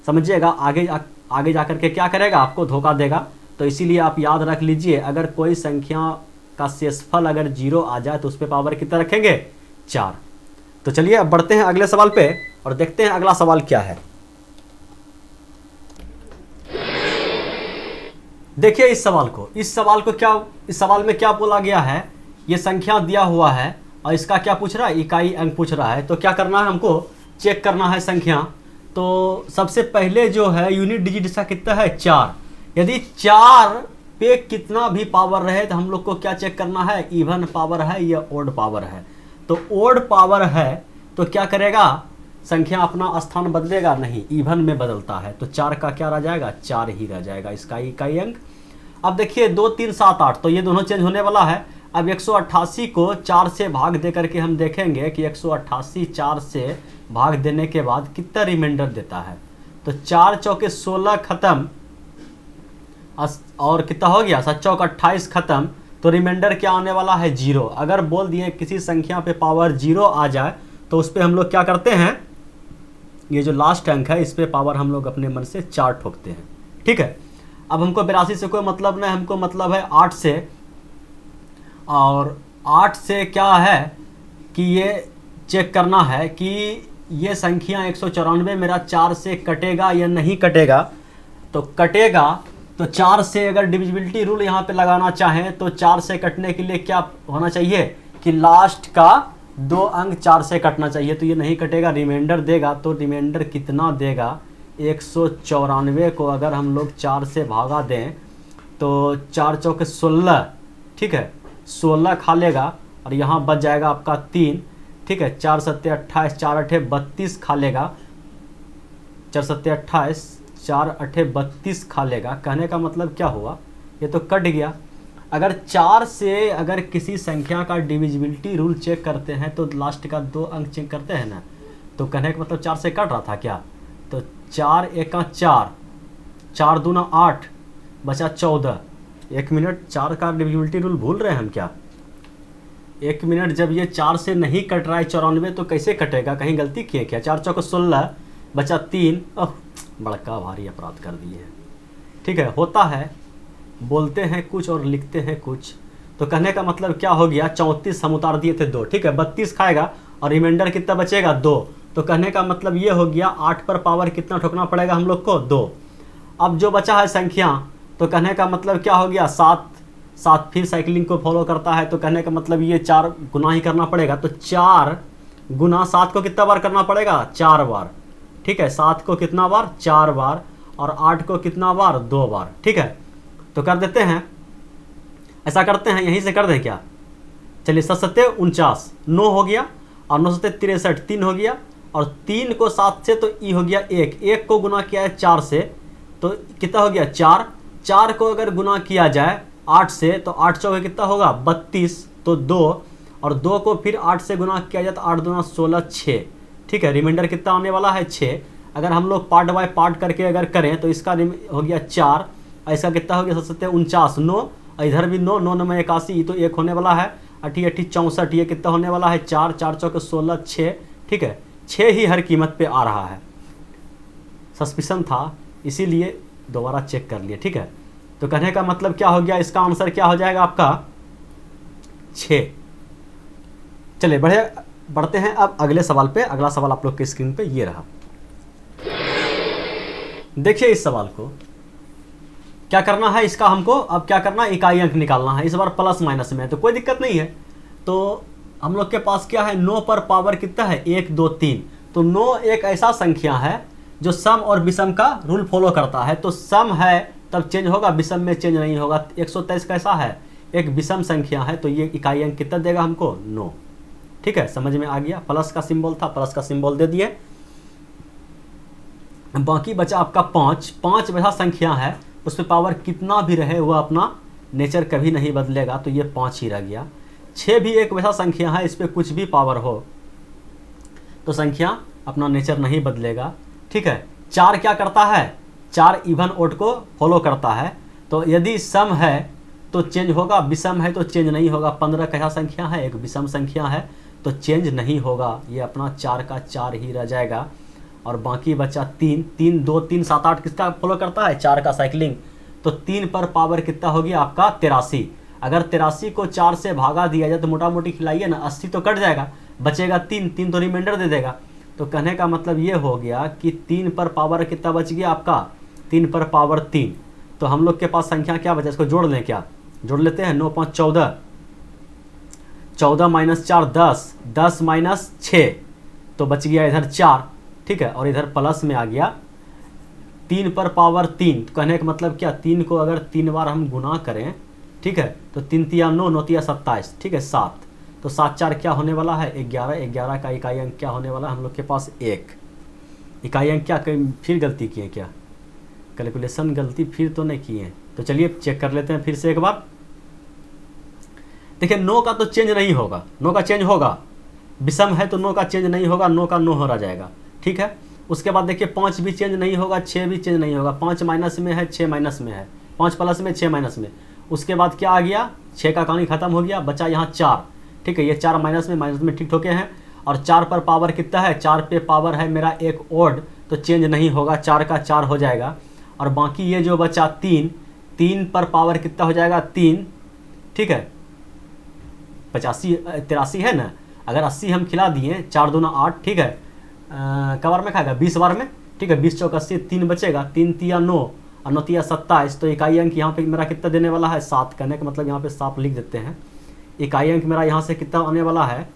समझिएगा, आगे जाकर के क्या करेगा, आपको धोखा देगा। तो इसीलिए आप याद रख लीजिए, अगर कोई संख्या का शेषफल अगर 0 आ जाए तो उस पर पावर कितना रखेंगे, 4। तो चलिए अब बढ़ते हैं अगले सवाल पे और देखते हैं अगला सवाल क्या है। देखिए इस सवाल में क्या बोला गया है, ये संख्या दिया हुआ है और इसका क्या पूछ रहा है, इकाई अंक पूछ रहा है। तो क्या करना है, हमको चेक करना है संख्या। तो सबसे पहले जो है यूनिट डिजिट इसका कितना है, 4। यदि 4 पे कितना भी पावर रहे तो हम लोग को क्या चेक करना है, इवन पावर है या ओड पावर है। तो ओड पावर है तो क्या करेगा, संख्या अपना स्थान बदलेगा नहीं, इवन में बदलता है। तो 4 का क्या रह जाएगा, 4 ही रह जाएगा इसका इकाई अंक। अब देखिए 2 3 7 8, तो ये दोनों चेंज होने वाला है। अब 188 को 4 से भाग दे करके हम देखेंगे कि 188 4 से भाग देने के बाद कितना रिमाइंडर देता है। तो 4 चौके 16 खत्म, और कितना हो गया, 7 चौक 28 खत्म। तो रिमाइंडर क्या आने वाला है, 0। अगर बोल दिए किसी संख्या पे पावर 0 आ जाए तो उस पर हम लोग क्या करते हैं, ये जो लास्ट अंक है इस पे पावर हम लोग अपने मन से 4 ठोकते हैं। ठीक है, अब हमको 82 से कोई मतलब नहीं, हमको मतलब है 8 से। और 8 से क्या है कि ये चेक करना है कि ये संख्या 194 मेरा 4 से कटेगा या नहीं कटेगा। तो कटेगा, तो 4 से अगर डिविजिबिलिटी रूल यहाँ पे लगाना चाहें तो 4 से कटने के लिए क्या होना चाहिए कि लास्ट का 2 अंक 4 से कटना चाहिए। तो ये नहीं कटेगा, रिमाइंडर देगा। तो रिमाइंडर कितना देगा, 194 को अगर हम लोग 4 से भागा दें तो 4 चौके 16, ठीक है, 16 खा लेगा और यहाँ बच जाएगा आपका 3। ठीक है, 4 7 28, 4 8 32 खा लेगा, 4 7 28, 4 8 32 खा लेगा। कहने का मतलब क्या हुआ, ये तो कट गया। अगर 4 से अगर किसी संख्या का डिविजिबिलिटी रूल चेक करते हैं तो लास्ट का 2 अंक चेक करते हैं ना, तो कहने का मतलब 4 से कट रहा था क्या। तो 4 एका 4, 4 दूना 8, बचा 14। 1 मिनट, 4 का डिविजिबिलिटी रूल भूल रहे हैं हम क्या, 1 मिनट, जब ये 4 से नहीं कट रहा है 94 तो कैसे कटेगा, कहीं गलती किए क्या। 4 चौके 16, बचा 3। ओह, बड़का भारी अपराध कर दिए हैं। ठीक है, होता है, बोलते हैं कुछ और लिखते हैं कुछ। तो कहने का मतलब क्या हो गया, 34 हम उतार दिए थे 2, ठीक है, 32 खाएगा और रिमाइंडर कितना बचेगा, 2। तो कहने का मतलब ये हो गया 8 पर पावर कितना ठोकना पड़ेगा हम लोग को, 2। अब जो बचा है संख्या, तो कहने का मतलब क्या हो गया, 7 फिर साइकिलिंग को फॉलो करता है। तो कहने का मतलब ये 4 गुना ही करना पड़ेगा। तो 4 गुना 7 को कितना बार करना पड़ेगा, 4 बार। ठीक है, 7 को कितना बार, 4 बार, और 8 को कितना बार, 2 बार। ठीक है, तो कर देते हैं, ऐसा करते हैं, यहीं से कर दें क्या। चलिए 7 7 49, 9 हो गया, और 9 7 63, 3 हो गया, और 3 को 7 से तो ई हो गया 1। 1 को गुना किया है 4 से तो कितना हो गया, 4। 4 को अगर गुना किया जाए 8 से तो 8 चौके कितना होगा, 32, तो 2, और 2 को फिर 8 से गुना किया जाए तो 8 दूना 16, 6। ठीक है, रिमाइंडर कितना आने वाला है, 6। अगर हम लोग पार्ट बाय पार्ट करके अगर करें तो इसका हो गया 4, इसका कितना हो गया, 7 7 49, 9, इधर भी 9, 9 9 81, ये तो 1 होने वाला है, 8 8 64, ये कितना होने वाला है, 4, 4 चौके 16, 6। ठीक है, 6 ही हर कीमत पे आ रहा है। सस्पिशन था इसीलिए दोबारा चेक कर लिए। ठीक है, तो कहने का मतलब क्या हो गया, इसका आंसर क्या हो जाएगा आपका, 6। चलिए बढ़ते हैं अब अगले सवाल पे। अगला सवाल आप लोग के स्क्रीन पे ये रहा। देखिए इस सवाल को क्या करना है, इसका हमको अब क्या करना है, इकाई अंक निकालना है। इस बार प्लस माइनस में है तो कोई दिक्कत नहीं है। तो हम लोग के पास क्या है, 9 पर पावर कितना है, 1 2 3। तो 9 एक ऐसा संख्या है जो सम और विषम का रूल फॉलो करता है। तो सम है तब चेंज होगा, विषम में चेंज नहीं होगा। 123 कैसा है, एक विषम संख्या है, तो ये इकाई अंक कितना देगा हमको, 9। ठीक है, समझ में आ गया। प्लस का सिंबल था, प्लस का सिंबल दे दिए। बाकी बचा आपका 5। 5 वैसा संख्या है उस पर पावर कितना भी रहे वह अपना नेचर कभी नहीं बदलेगा, तो ये 5 ही रह गया। 6 भी एक वैसा संख्या है, इस पर कुछ भी पावर हो तो संख्या अपना नेचर नहीं बदलेगा। ठीक है, 4 क्या करता है, 4 इवन ओड को फॉलो करता है, तो यदि सम है तो चेंज होगा, विषम है तो चेंज नहीं होगा। 15 कैसा संख्या है, एक विषम संख्या है, तो चेंज नहीं होगा, ये अपना 4 का 4 ही रह जाएगा। और बाकी बचा 3। 3 2 3 7 8 किसका फॉलो करता है, 4 का साइकिलिंग। तो 3 पर पावर कितना हो गया आपका, 83। अगर 83 को 4 से भागा दिया जाए तो मोटा मोटी खिलाइए ना, 80 तो कट जाएगा, बचेगा 3। 3 तो रिमाइंडर दे देगा। तो कहने का मतलब ये हो गया कि 3 पर पावर कितना बच गया आपका, 3 पर पावर 3। तो हम लोग के पास संख्या क्या बचा, इसको जोड़ लें, क्या जोड़ लेते हैं, 9 5 14, 14 माइनस 4 10, 10 माइनस 6, तो बच गया इधर 4। ठीक है, और इधर प्लस में आ गया 3 पर पावर 3। कहने का मतलब क्या, 3 को अगर 3 बार हम गुना करें, ठीक है, तो 3 तिया 9, 9 तिया 27, ठीक है 7। तो 7 4 क्या होने वाला है, 11। 11 का इकाई अंक क्या होने वाला है हम लोग के पास, 1। इकाई अंक क्या, कहीं फिर गलती किए क्या, कैलकुलेशन गलती फिर तो नहीं किए। तो चलिए चेक कर लेते हैं फिर से एक बार। देखिए 9 का तो चेंज नहीं होगा, 9 का चेंज होगा, विषम है तो 9 का चेंज नहीं होगा, 9 का 9 हो रह जाएगा। ठीक है, उसके बाद देखिए 5 भी चेंज नहीं होगा, 6 भी चेंज नहीं होगा। 5 माइनस में है, 6 माइनस में है, 5 प्लस में, 6 माइनस में। उसके बाद क्या आ गया, 6 का कहानी खत्म हो गया, बचा यहाँ 4। ठीक है, ये 4 माइनस में ठीक ठोके हैं। और 4 पर पावर कितना है, 4 पे पावर है मेरा एक ओड, तो चेंज नहीं होगा, 4 का 4 हो जाएगा। और बाकी ये जो बचा 3, 3 पर पावर कितना हो जाएगा, 3। ठीक है, 85 83 है ना, अगर 80 हम खिला दिए, 4 दूना 8, ठीक है, कबार में खाएगा 20 बार में। ठीक है, 20 चौक 80, 3 बचेगा, 3 तिया 9 और 9 तिया 27। तो इकाई अंक यहाँ पे मेरा कितना देने वाला है, 7। कहने का मतलब यहाँ पे 7 लिख देते हैं। इकाई अंक मेरा यहाँ से कितना आने वाला है,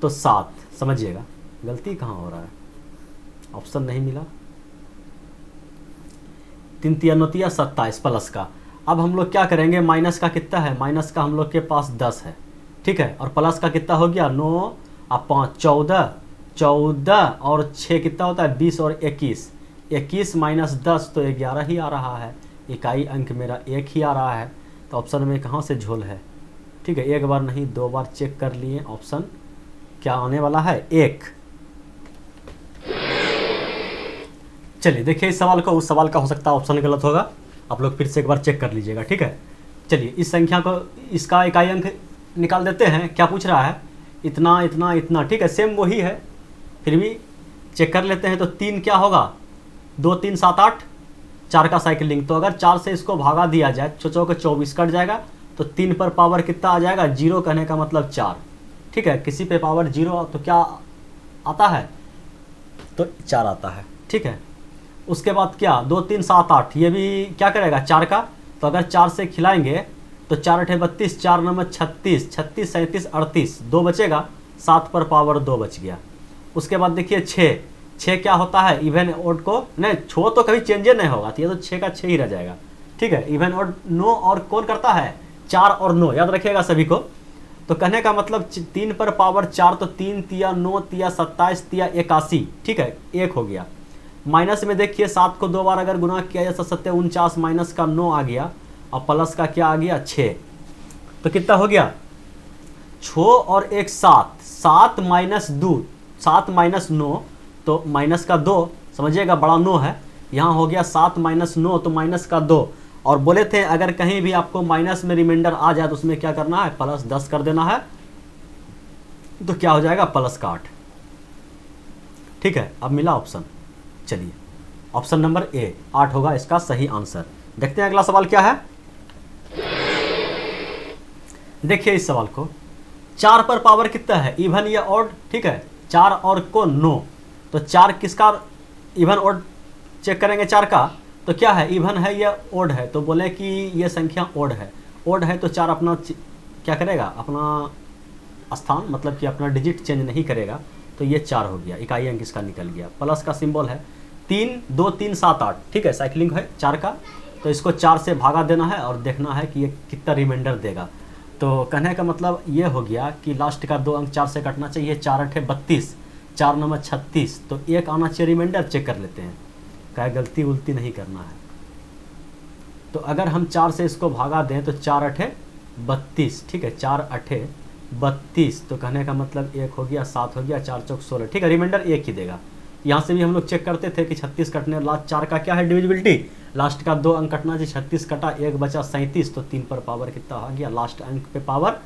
तो 7। समझिएगा गलती कहाँ हो रहा है, ऑप्शन नहीं मिला। 3 तिया 9 तिया 27 प्लस का। अब हम लोग क्या करेंगे, माइनस का कितना है, माइनस का हम लोग के पास 10 है। ठीक है, और प्लस का कितना हो गया, 9 और 5 14, 14 और 6 कितना होता है, 20 और 21। 21 माइनस 10 तो 11 ही आ रहा है। इकाई अंक मेरा 1 ही आ रहा है। तो ऑप्शन में कहाँ से झोल है। ठीक है, एक बार नहीं 2 बार चेक कर लिए, ऑप्शन क्या आने वाला है, 1। चलिए देखिए इस सवाल को, उस सवाल का हो सकता है ऑप्शन गलत होगा, आप लोग फिर से एक बार चेक कर लीजिएगा। ठीक है, चलिए इस संख्या को, इसका इकाई अंक निकाल देते हैं। क्या पूछ रहा है, इतना इतना इतना। ठीक है, सेम वही है, फिर भी चेक कर लेते हैं। तो 3 क्या होगा, 2 3 7 8, 4 का साइकिलिंग। तो अगर 4 से इसको भागा दिया जाए, चौचौ को 24 कट जाएगा, तो 3 पर पावर कितना आ जाएगा, 0। कहने का मतलब 4। ठीक है, किसी पे पावर 0 तो क्या आता है, तो 4 आता है। ठीक है, उसके बाद क्या, 2 3 7 8, ये भी क्या करेगा 4 का। तो अगर 4 से खिलाएंगे तो 4 8 32, 4 9 36, 36 37 38, 2 बचेगा, 7 पर पावर 2 बच गया। उसके बाद देखिए 6 क्या होता है, इवन ओड को नहीं छो तो कभी चेंजे नहीं होगा, तो ये तो 6 का 6 ही रह जाएगा। ठीक है, इवन ओड 9 और कौन करता है, 4 और 9, याद रखिएगा सभी को। तो कहने का मतलब 3 पर पावर 4, तो 3 तिया 9 तिया 27 तिया 81। ठीक है, 1 हो गया। माइनस में देखिए 7 को 2 बार अगर गुना किया जाए, 7 49 माइनस का 9 आ गया, और प्लस का क्या आ गया, 6। तो कितना हो गया, 6 और 1 7, 7 माइनस 2, 7 माइनस 9, तो माइनस का 2, समझिएगा बड़ा 9 है, यहाँ हो गया 7 माइनस 9, तो माइनस का 2। और बोले थे अगर कहीं भी आपको माइनस में रिमाइंडर आ जाए तो उसमें क्या करना है, प्लस 10 कर देना है, तो क्या हो जाएगा, प्लस का 8। ठीक है, अब मिला ऑप्शन। चलिए ऑप्शन नंबर ए 8 होगा इसका सही आंसर। देखते हैं अगला सवाल क्या है। देखिए इस सवाल को, 4 पर पावर कितना है, इवन या ऑड। ठीक है, 4 और को 9, तो 4 किसका इवन ऑड चेक करेंगे। 4 का तो क्या है, इवन है या ऑड है। तो बोले कि ये संख्या ऑड है, ऑड है तो 4 अपना क्या करेगा, अपना स्थान मतलब कि अपना डिजिट चेंज नहीं करेगा, तो ये 4 हो गया, इकाई अंक इसका निकल गया। प्लस का सिंबल है 3 2 3 7 8, ठीक है, साइकिलिंग है 4 का, तो इसको 4 से भागा देना है और देखना है कि ये कितना रिमाइंडर देगा। तो कहने का मतलब ये हो गया कि लास्ट का 2 अंक 4 से कटना चाहिए, 4 8 32, 4 9 36, तो 1 आना चाहिए रिमाइंडर। चेक कर लेते हैं, क्या गलती उल्टी नहीं करना है। तो अगर हम 4 से इसको भागा दें तो 4 8 32, ठीक है, 4 8 32, तो कहने का मतलब 1 हो गया, 7 हो गया, 4 चौक 16, ठीक है, रिमाइंडर 1 ही देगा। यहाँ से भी हम लोग चेक करते थे कि 36 कटने लास्ट 4 का क्या है डिविजिबिलिटी, लास्ट का 2 अंक कटना चाहिए, 36 कटा 1 बचा 37, तो 3 पर पावर कितना आ गया, लास्ट अंक पे पावर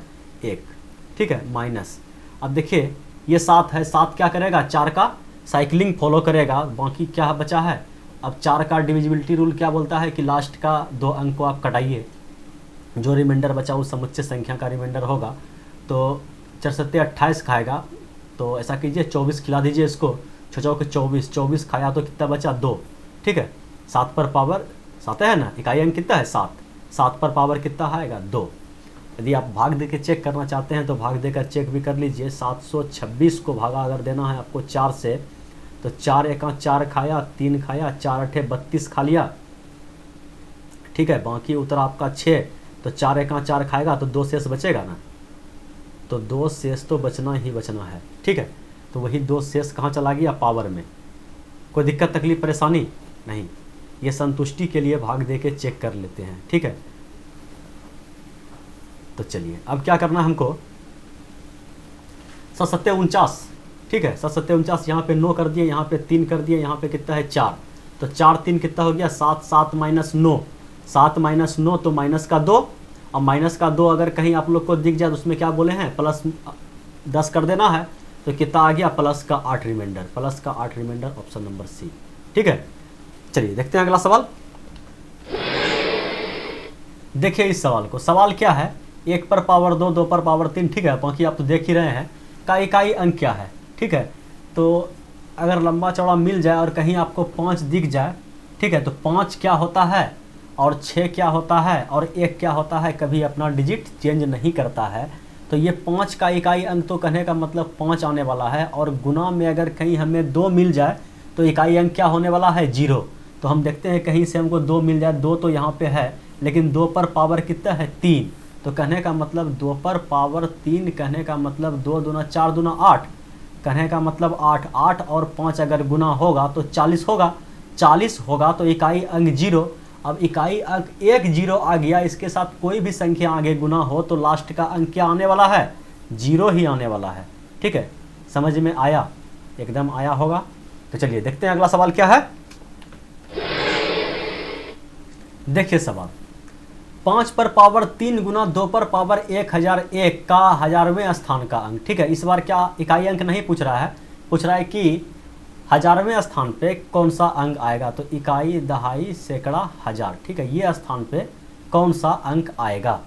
1, ठीक है, माइनस। अब देखिए ये 7 है, 7 क्या करेगा, 4 का साइकिलिंग फॉलो करेगा, बाकी क्या बचा है। अब 4 का डिविजिबिलिटी रूल क्या बोलता है कि लास्ट का 2 अंक को आप कटाइए, जो रिमाइंडर बचा उस समुच्चय संख्या का रिमाइंडर होगा। तो 4 7 28 खाएगा, तो ऐसा कीजिए 24 खिला दीजिए इसको, 6 चौके 24, 24 खाया तो कितना बचा 2, ठीक है, 7 पर पावर 7 है ना, इकाई अंक कितना है 7, 7 पर पावर कितना आएगा 2। यदि आप भाग दे के चेक करना चाहते हैं तो भाग देकर चेक भी कर लीजिए। 726 को भागा अगर देना है आपको 4 से, तो 4 1 4 खाया, 3 खाया, 4 8 32 खा लिया, ठीक है, बाकी उतरा आपका 6, तो 4 1 4 खाएगा तो 2 शेष बचेगा ना, तो 2 शेष तो बचना ही बचना है, ठीक है। तो वही 2 शेष कहाँ चला गया, पावर में। कोई दिक्कत तकलीफ परेशानी नहीं, ये संतुष्टि के लिए भाग दे के चेक कर लेते हैं, ठीक है। तो चलिए अब क्या करना है हमको, 7 7 49, ठीक है, 7 7 49, यहाँ पे 9 कर दिए, यहाँ पे 3 कर दिए, यहाँ पे कितना है 4, तो 4 3 कितना हो गया 7, 7 माइनस 9, 7 माइनस 9 तो माइनस का 2, अब माइनस का 2 अगर कहीं आप लोग को दिख जाए तो उसमें क्या बोले हैं प्लस 10 कर देना है, तो कितना आ गया प्लस का 8 रिमाइंडर, प्लस का 8 रिमाइंडर, ऑप्शन नंबर सी, ठीक है। चलिए देखते हैं अगला सवाल। देखिए इस सवाल को, सवाल क्या है, 1 पर पावर 2, 2 पर पावर 3, ठीक है, बाकी आप तो देख ही रहे हैं, का इकाई अंक क्या है, ठीक है। तो अगर लंबा चौड़ा मिल जाए और कहीं आपको 5 दिख जाए, ठीक है, तो 5 क्या होता है और 6 क्या होता है और 1 क्या होता है, कभी अपना डिजिट चेंज नहीं करता है। तो ये 5 का इकाई अंक तो कहने का मतलब 5 आने वाला है, और गुना में अगर कहीं हमें 2 मिल जाए तो इकाई अंक क्या होने वाला है 0। तो हम देखते हैं कहीं से हमको 2 मिल जाए, 2 तो यहाँ पे है, लेकिन 2 पर पावर कितना है 3, तो कहने का मतलब 2 पर पावर 3, कहने का मतलब 2 दूना 4 दूना 8, कहने का मतलब 8, 8 और 5 अगर गुना होगा तो 40 होगा, 40 होगा तो इकाई अंक 0। अब इकाई अंक 1 0 आ गया, इसके साथ कोई भी संख्या आगे गुना हो तो लास्ट का अंक क्या आने वाला है, 0 ही आने वाला है, ठीक है। समझ में आया, एकदम आया होगा। तो चलिए देखते हैं अगला सवाल क्या है। देखिए सवाल, 5 पर पावर 3 गुना 2 पर पावर 1001 का 1000वें स्थान का अंक, ठीक है। इस बार क्या इकाई अंक नहीं पूछ रहा है, पूछ रहा है कि 1000वें स्थान पे कौन सा अंक आएगा, तो इकाई, दहाई, सैकड़ा, हजार, ठीक है, ये स्थान पे कौन सा अंक आएगा।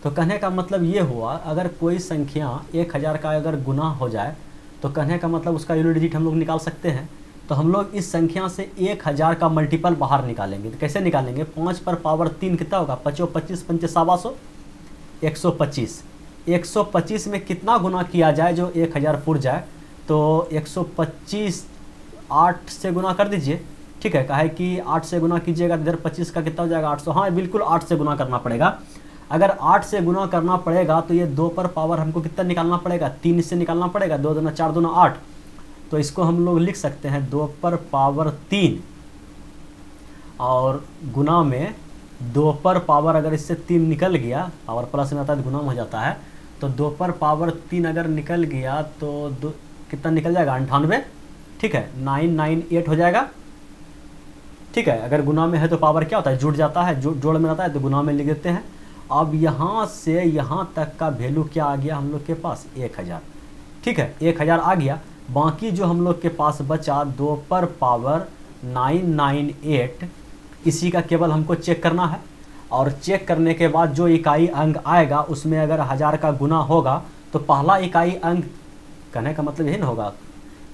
तो कहने का मतलब ये हुआ, अगर कोई संख्या 1000 का अगर गुना हो जाए तो कहने का मतलब उसका यूनिट डिजिट हम लोग निकाल सकते हैं। तो हम लोग इस संख्या से 1000 का मल्टीपल बाहर निकालेंगे। तो कैसे निकालेंगे, 5 पर पावर 3 कितना होगा, 25 25 पंचे 700, 125, 125 में कितना गुना किया जाए जो 1000 पुर जाए, तो 125 8 से गुना कर दीजिए, ठीक है, काहे कि 8 से गुना कीजिएगा इधर 25 का कितना हो जाएगा 800, हाँ बिल्कुल 8 से गुना करना पड़ेगा। अगर 8 से गुना करना पड़ेगा तो ये 2 पर पावर हमको कितना निकालना पड़ेगा, 3 से निकालना पड़ेगा, 2 दूना 4 दूना 8, तो इसको हम लोग लिख सकते हैं 2 पर पावर 3 और गुना में 2 पर पावर, अगर इससे 3 निकल गया, पावर प्लस में आता है तो गुना में हो जाता है, तो 2 पर पावर 3 अगर निकल गया तो कितना निकल जाएगा 98, ठीक है, 998 हो जाएगा, ठीक है। अगर गुना में है तो पावर क्या होता है जुड़ जाता है, जोड़ में आता है तो गुना में लिख देते हैं। अब यहाँ से यहाँ तक का वैल्यू क्या आ गया हम लोग के पास 1000, ठीक है, 1000 आ गया। बाकी जो हम लोग के पास बचा 2 पर पावर 998, इसी का केवल हमको चेक करना है, और चेक करने के बाद जो इकाई अंक आएगा उसमें अगर 1000 का गुना होगा तो पहला इकाई अंक, कहने का मतलब यही ना होगा,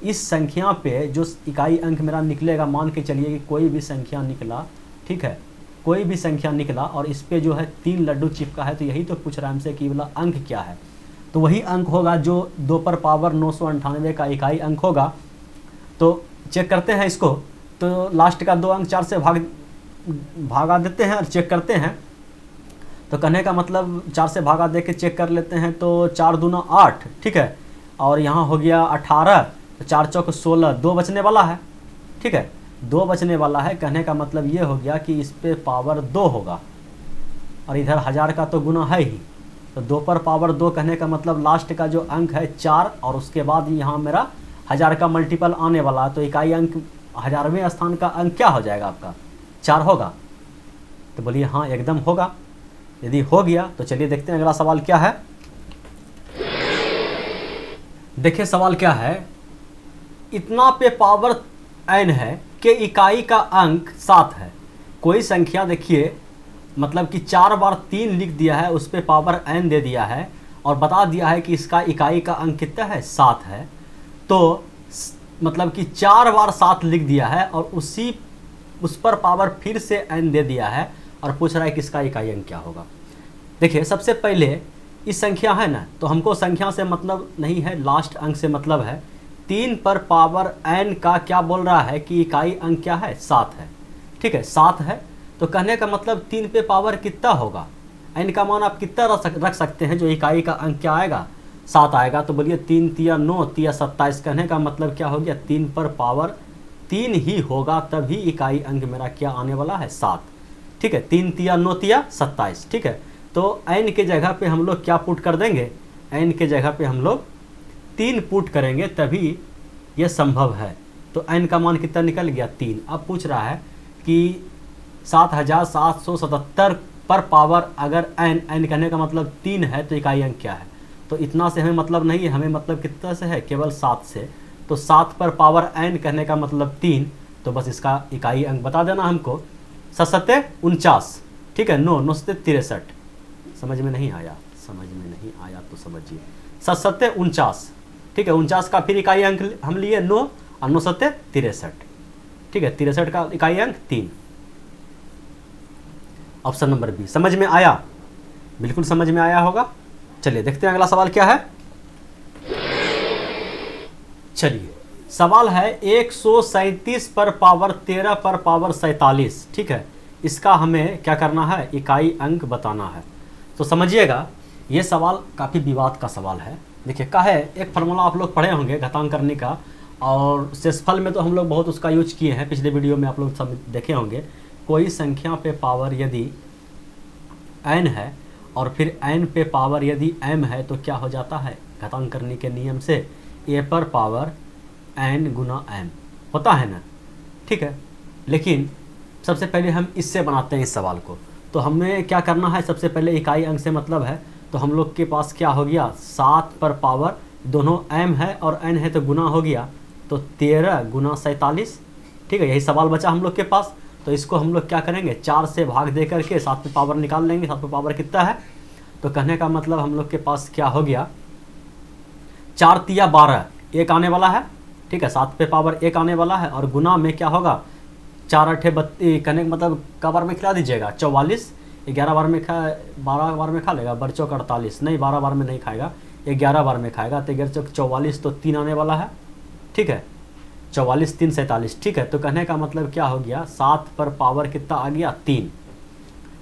इस संख्या पे जो इकाई अंक मेरा निकलेगा, मान के चलिए कि कोई भी संख्या निकला, ठीक है, कोई भी संख्या निकला और इस पे जो है 3 लड्डू चिपका है, तो यही तो पूछ रहा है हमसे कि वाला अंक क्या है। तो वही अंक होगा जो 2 पर पावर 998 का इकाई अंक होगा। तो चेक करते हैं इसको, तो लास्ट का 2 अंक 4 से भागा देते हैं और चेक करते हैं। तो कहने का मतलब 4 से भागा दे के चेक कर लेते हैं, तो 4 दूना 8, ठीक है, और यहाँ हो गया 18, तो 4 चौक 16, 2 बचने वाला है, ठीक है, 2 बचने वाला है। कहने का मतलब ये हो गया कि इस पे पावर 2 होगा, और इधर 1000 का तो गुना है ही, तो 2 पर पावर 2 कहने का मतलब लास्ट का जो अंक है 4, और उसके बाद यहाँ मेरा 1000 का मल्टीपल आने वाला है। तो इकाई अंक 1000वें स्थान का अंक क्या हो जाएगा आपका? 4 होगा। तो बोलिए हाँ एकदम होगा। यदि हो गया तो चलिए देखते हैं अगला सवाल क्या है। देखिए सवाल क्या है, इतना पे पावर n है कि इकाई का अंक 7 है। कोई संख्या देखिए मतलब कि 4 बार 3 लिख दिया है, उस पे पावर n दे दिया है और बता दिया है कि इसका इकाई का अंक कितना है? 7 है। तो मतलब कि 4 बार 7 लिख दिया है और उस पर पावर फिर से n दे दिया है और पूछ रहा है कि इसका इकाई अंक क्या होगा। देखिए सबसे पहले इस संख्या है ना, तो हमको संख्या से मतलब नहीं है, लास्ट अंक से मतलब है। 3 पर पावर n का क्या बोल रहा है कि इकाई अंक क्या है? 7 है, ठीक है, 7 है। तो कहने का मतलब 3 पे पावर कितना होगा? n का मान आप कितना रख सकते हैं जो इकाई का अंक क्या आएगा? 7 आएगा। तो बोलिए 3 तिया 9 तिया 27। कहने का मतलब क्या हो गया? 3 पर पावर 3 ही होगा तभी इकाई अंक मेरा क्या आने वाला है? 7, ठीक है। 3 तिया 9 तिया 27, ठीक है। तो n के जगह पे हम लोग क्या पुट कर देंगे? n के जगह पे हम लोग 3 पुट करेंगे तभी यह संभव है। तो n का मान कितना निकल गया? 3। अब पूछ रहा है कि 7777 पर पावर अगर n कहने का मतलब 3 है तो इकाई अंक क्या है? तो इतना से हमें मतलब नहीं है, हमें मतलब कितना से है? केवल 7 से। तो 7 पर पावर n कहने का मतलब 3, तो बस इसका इकाई अंक बता देना हमको। 7 49, ठीक है, 9 9 63। समझ में नहीं आया? समझ में नहीं आया तो समझिए। 7 49, ठीक है, 49 का फिर इकाई अंक हम लिए 9 और 9 63, ठीक है, 63 का इकाई अंक 3। Option number B. समझ में आया? बिल्कुल समझ में आया होगा। चलिए देखते हैं अगला सवाल क्या है। चलिए सवाल है 137 पर पावर 13 पर पावर 47, ठीक है। इसका हमें क्या करना है? इकाई अंक बताना है। तो समझिएगा ये सवाल काफ़ी विवाद का सवाल है। देखिए का है, एक फार्मूला आप लोग पढ़े होंगे घातांक करने का, और शेषफल में तो हम लोग बहुत उसका यूज किए हैं, पिछले वीडियो में आप लोग सब देखे होंगे। कोई संख्या पे पावर यदि n है और फिर n पे पावर यदि m है तो क्या हो जाता है? घातांक करने के नियम से a पर पावर n गुना m होता है ना, ठीक है। लेकिन सबसे पहले हम इससे बनाते हैं इस सवाल को। तो हमें क्या करना है? सबसे पहले इकाई अंक से मतलब है, तो हम लोग के पास क्या हो गया? 7 पर पावर दोनों m है और n है तो गुना हो गया, तो 13 गुना 47, ठीक है। यही सवाल बचा हम लोग के पास। तो इसको हम लोग क्या करेंगे? 4 से भाग दे करके 7 पे पावर निकाल लेंगे। 7 पे पावर कितना है? तो कहने का मतलब हम लोग के पास क्या हो गया? 4 तिया 12, 1 आने वाला है, ठीक है। 7 पे पावर 1 आने वाला है और गुना में क्या होगा? 4 8 32, कहने का मतलब का बार में खिला दीजिएगा 44। 11 बार में 12 बार में खा लेगा, बरचौक 48, नहीं 12 बार में नहीं खाएगा, 11 बार में खाएगा। तो 11 चौक 44, तो 3 आने वाला है, ठीक है। 44 3 47, ठीक है। तो कहने का मतलब क्या हो गया? 7 पर पावर कितना आ गया? 3।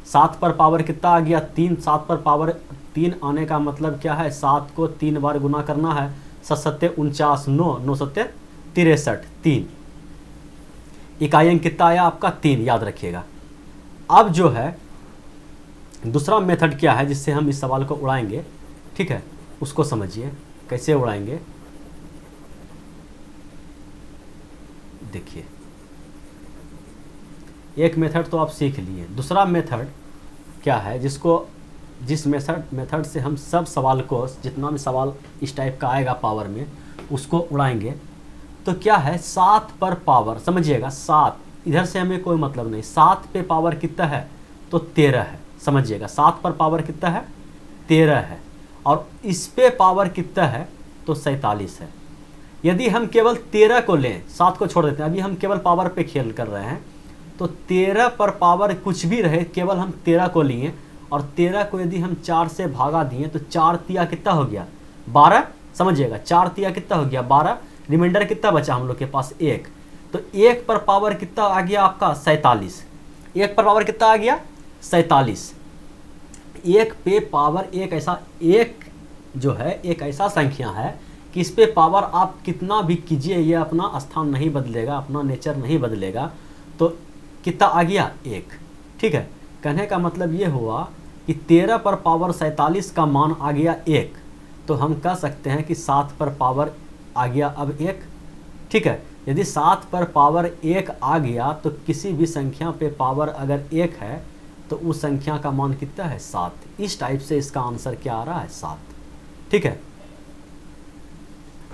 7 पर पावर कितना आ गया? 3। 7 पर पावर 3 आने का मतलब क्या है? 7 को 3 बार गुना करना है। 7 49, 9 9 63, 3। इकाई अंक कितना आया आपका? 3, याद रखिएगा। अब जो है दूसरा मेथड क्या है जिससे हम इस सवाल को उड़ाएंगे, ठीक है, उसको समझिए कैसे उड़ाएंगे। देखिए एक मेथड तो आप सीख लिए, दूसरा मेथड क्या है जिस मेथड से हम सब सवाल को, जितना भी सवाल इस टाइप का आएगा पावर में, उसको उड़ाएंगे। तो क्या है? 7 पर पावर, समझिएगा 7, इधर से हमें कोई मतलब नहीं। 7 पे पावर कितना है? तो 13 है, समझिएगा। 7 पर पावर कितना है? 13 है। और इस पे पावर कितना है? तो 47 है। यदि हम केवल 13 को लें, 7 को छोड़ देते हैं, अभी हम केवल पावर पे खेल कर रहे हैं, तो 13 पर पावर कुछ भी रहे, केवल हम 13 को लिए और 13 को यदि हम 4 से भागा दिए तो 4 तिया कितना हो गया? 12, समझिएगा 4 तिया कितना हो गया 12, रिमाइंडर कितना बचा हम लोग के पास 1, तो 1 पर पावर कितना आ गया आपका 47, 1 पर पावर कितना आ गया 47। 1 पे पावर एक जो है एक ऐसा संख्या है कि इस पे पावर आप कितना भी कीजिए ये अपना स्थान नहीं बदलेगा, अपना नेचर नहीं बदलेगा। तो कितना आ गया 1, ठीक है। कहने का मतलब ये हुआ कि 13 पर पावर 47 का मान आ गया 1, तो हम कह सकते हैं कि 7 पर पावर आ गया अब 1, ठीक है। यदि 7 पर पावर 1 आ गया तो किसी भी संख्या पे पावर अगर 1 है तो उस संख्या का मान कितना है 7। इस टाइप से इसका आंसर क्या आ रहा है 7, ठीक है।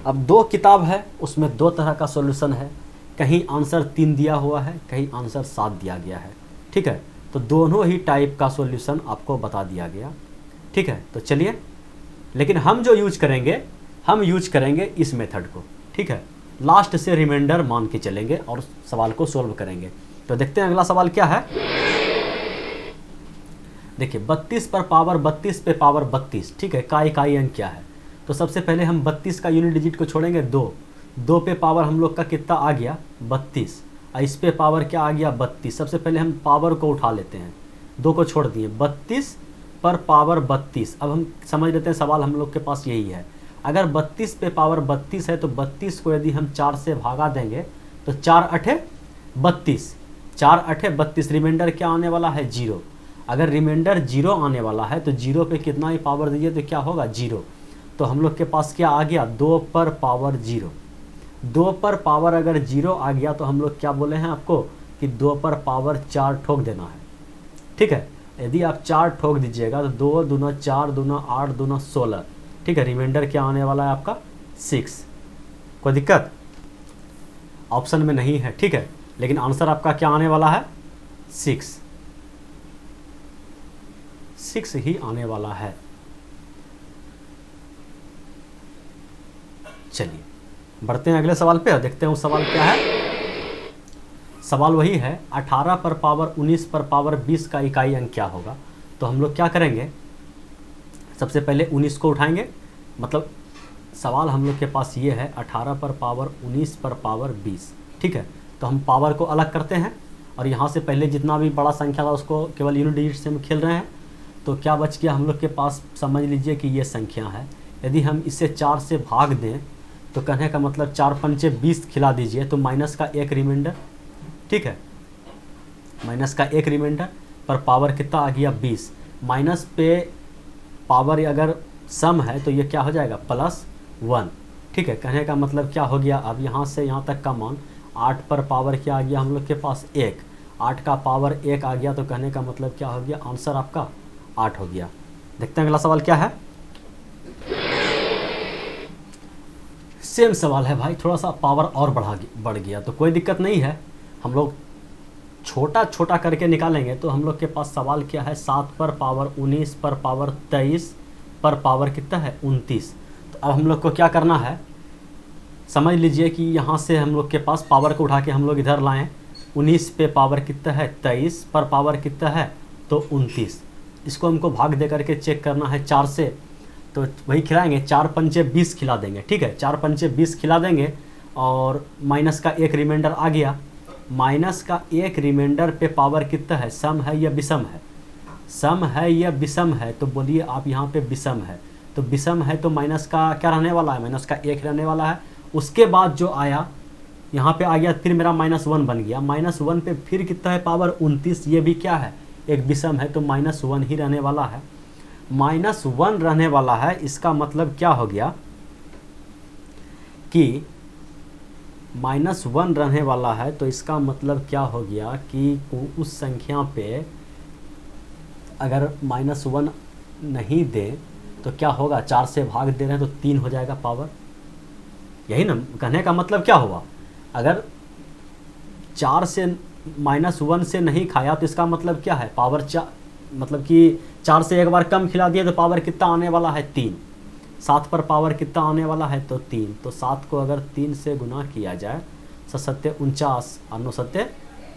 अब 2 किताब है, उसमें 2 तरह का सॉल्यूशन है, कहीं आंसर 3 दिया हुआ है, कहीं आंसर 7 दिया गया है, ठीक है। तो दोनों ही टाइप का सॉल्यूशन आपको बता दिया गया, ठीक है। तो चलिए, लेकिन हम जो यूज करेंगे, हम यूज करेंगे इस मेथड को, ठीक है। लास्ट से रिमाइंडर मान के चलेंगे और सवाल को सोल्व करेंगे। तो देखते हैं अगला सवाल क्या है। देखिए 32 पर पावर 32 पे पावर 32, ठीक है। का इकाई अंक क्या है? तो सबसे पहले हम 32 का यूनिट डिजिट को छोड़ेंगे 2 पे पावर हम लोग का कितना आ गया 32, और इस पे पावर क्या आ गया 32। सबसे पहले हम पावर को उठा लेते हैं, 2 को छोड़ दिए, 32 पर पावर 32। अब हम समझ लेते हैं सवाल हम लोग के पास यही है, अगर 32 पे पावर 32 है तो 32 को यदि हम 4 से भागा देंगे तो 4 8 32, 4 8 32, रिमाइंडर क्या आने वाला है 0। अगर रिमाइंडर 0 आने वाला है तो 0 पे कितना ही पावर दीजिए तो क्या होगा 0। तो हम लोग के पास क्या आ गया 2 पर पावर 0। 2 पर पावर अगर 0 आ गया तो हम लोग क्या बोले हैं आपको कि 2 पर पावर 4 ठोक देना है, ठीक है। यदि आप 4 ठोक दीजिएगा तो 2 दूना 4 दूना 8 दूना 16, ठीक है। रिमाइंडर क्या आने वाला है आपका 6। कोई दिक्कत ऑप्शन में नहीं है, ठीक है। लेकिन आंसर आपका क्या आने वाला है 6 ही आने वाला है। चलिए बढ़ते हैं अगले सवाल पे और देखते हैं वो सवाल क्या है। सवाल वही है 18 पर पावर 19 पर पावर 20 का इकाई अंक क्या होगा। तो हम लोग क्या करेंगे, सबसे पहले 19 को उठाएंगे, मतलब सवाल हम लोग के पास ये है 18 पर पावर 19 पर पावर 20, ठीक है। तो हम पावर को अलग करते हैं और यहाँ से पहले जितना भी बड़ा संख्या था उसको केवल यूनिट डिजिट से हम खेल रहे हैं। तो क्या बच गया हम लोग के पास, समझ लीजिए कि ये संख्या है। यदि हम इसे 4 से भाग दें तो कहने का मतलब 4 पंचे 20 खिला दीजिए तो माइनस का 1 रिमाइंडर, ठीक है। माइनस का 1 रिमाइंडर पर पावर कितना आ गया 20। माइनस पे पावर अगर सम है तो ये क्या हो जाएगा +1, ठीक है। कहने का मतलब क्या हो गया, अब यहाँ से यहाँ तक का मान 8 पर पावर क्या आ गया हम लोग के पास 1, 8 का पावर 1 आ गया। तो कहने का मतलब क्या हो गया, आंसर आपका 8 हो गया। देखते हैं अगला सवाल क्या है। सेम सवाल है भाई, थोड़ा सा पावर और बढ़ गया तो कोई दिक्कत नहीं है, हम लोग छोटा छोटा करके निकालेंगे। तो हम लोग के पास सवाल क्या है 7 पर पावर 19 पर पावर 23 पर पावर कितना है 29। तो अब हम लोग को क्या करना है, समझ लीजिए कि यहाँ से हम लोग के पास पावर को उठा के हम लोग इधर लाएं। 19 पे पावर कितना है 23 पर पावर कितना है तो 29। इसको हमको भाग दे करके चेक करना है 4 से, तो वही खिलाएंगे 4 पंचे 20 खिला देंगे, ठीक है। 4 पंचे 20 खिला देंगे और माइनस का 1 रिमाइंडर आ गया। माइनस का 1 रिमाइंडर पे पावर कितना है, सम है या विषम है, सम है या विषम है। तो बोलिए आप यहाँ पे विषम है, तो विषम है तो माइनस का क्या रहने वाला है, माइनस का 1 रहने वाला है। उसके बाद जो आया यहाँ पे आ गया फिर मेरा -1 बन गया, -1 पे फिर कितना है पावर 29, ये भी क्या है एक विषम है तो -1 ही रहने वाला है। -1 रहने वाला है, इसका मतलब क्या हो गया कि -1 रहने वाला है, तो इसका मतलब क्या हो गया कि उस संख्या पे अगर -1 नहीं दे तो क्या होगा, 4 से भाग दे रहे हैं तो 3 हो जाएगा पावर। यही ना कहने का मतलब क्या हुआ, अगर 4 से -1 से नहीं खाया तो इसका मतलब क्या है पावर 4, मतलब कि 4 से एक बार कम खिला दिए तो पावर कितना आने वाला है 3। 7 पर पावर कितना आने वाला है तो 3। तो 7 को अगर 3 से गुना किया जाए 7 49 और 9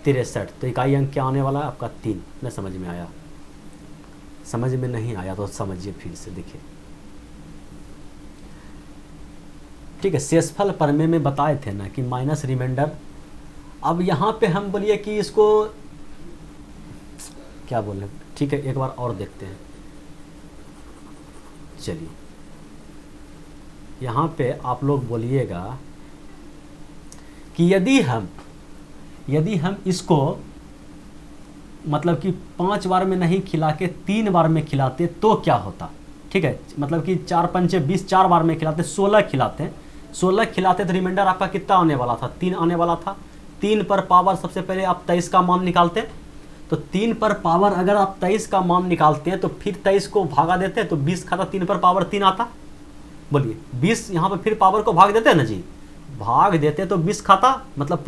63, तो इकाई अंक क्या आने वाला है आपका 3। न समझ में आया, समझ में नहीं आया तो समझिए फिर से देखिए। ठीक है, शेषफल प्रमेय में बताए थे ना कि माइनस रिमाइंडर। अब यहाँ पे हम बोलिए कि इसको क्या बोले, ठीक है एक बार और देखते हैं। चलिए यहाँ पे आप लोग बोलिएगा कि यदि हम इसको मतलब कि 5 बार में नहीं खिला के 3 बार में खिलाते तो क्या होता। ठीक है, मतलब कि 4 पंचे 20, 4 बार में खिलाते, 16 खिलाते, 16 खिलाते तो रिमाइंडर आपका कितना आने वाला था, 3 आने वाला था। 3 पर पावर सबसे पहले आप 23 का मान निकालते, तो 3 पर पावर अगर आप 23 का मान निकालते हैं तो फिर 23 को भागा देते तो 20 खाता, 3 पर पावर 3 आता। बोलिए 20 यहाँ पर फिर पावर को भाग देते हैं ना जी, भाग देते तो 20 खाता, मतलब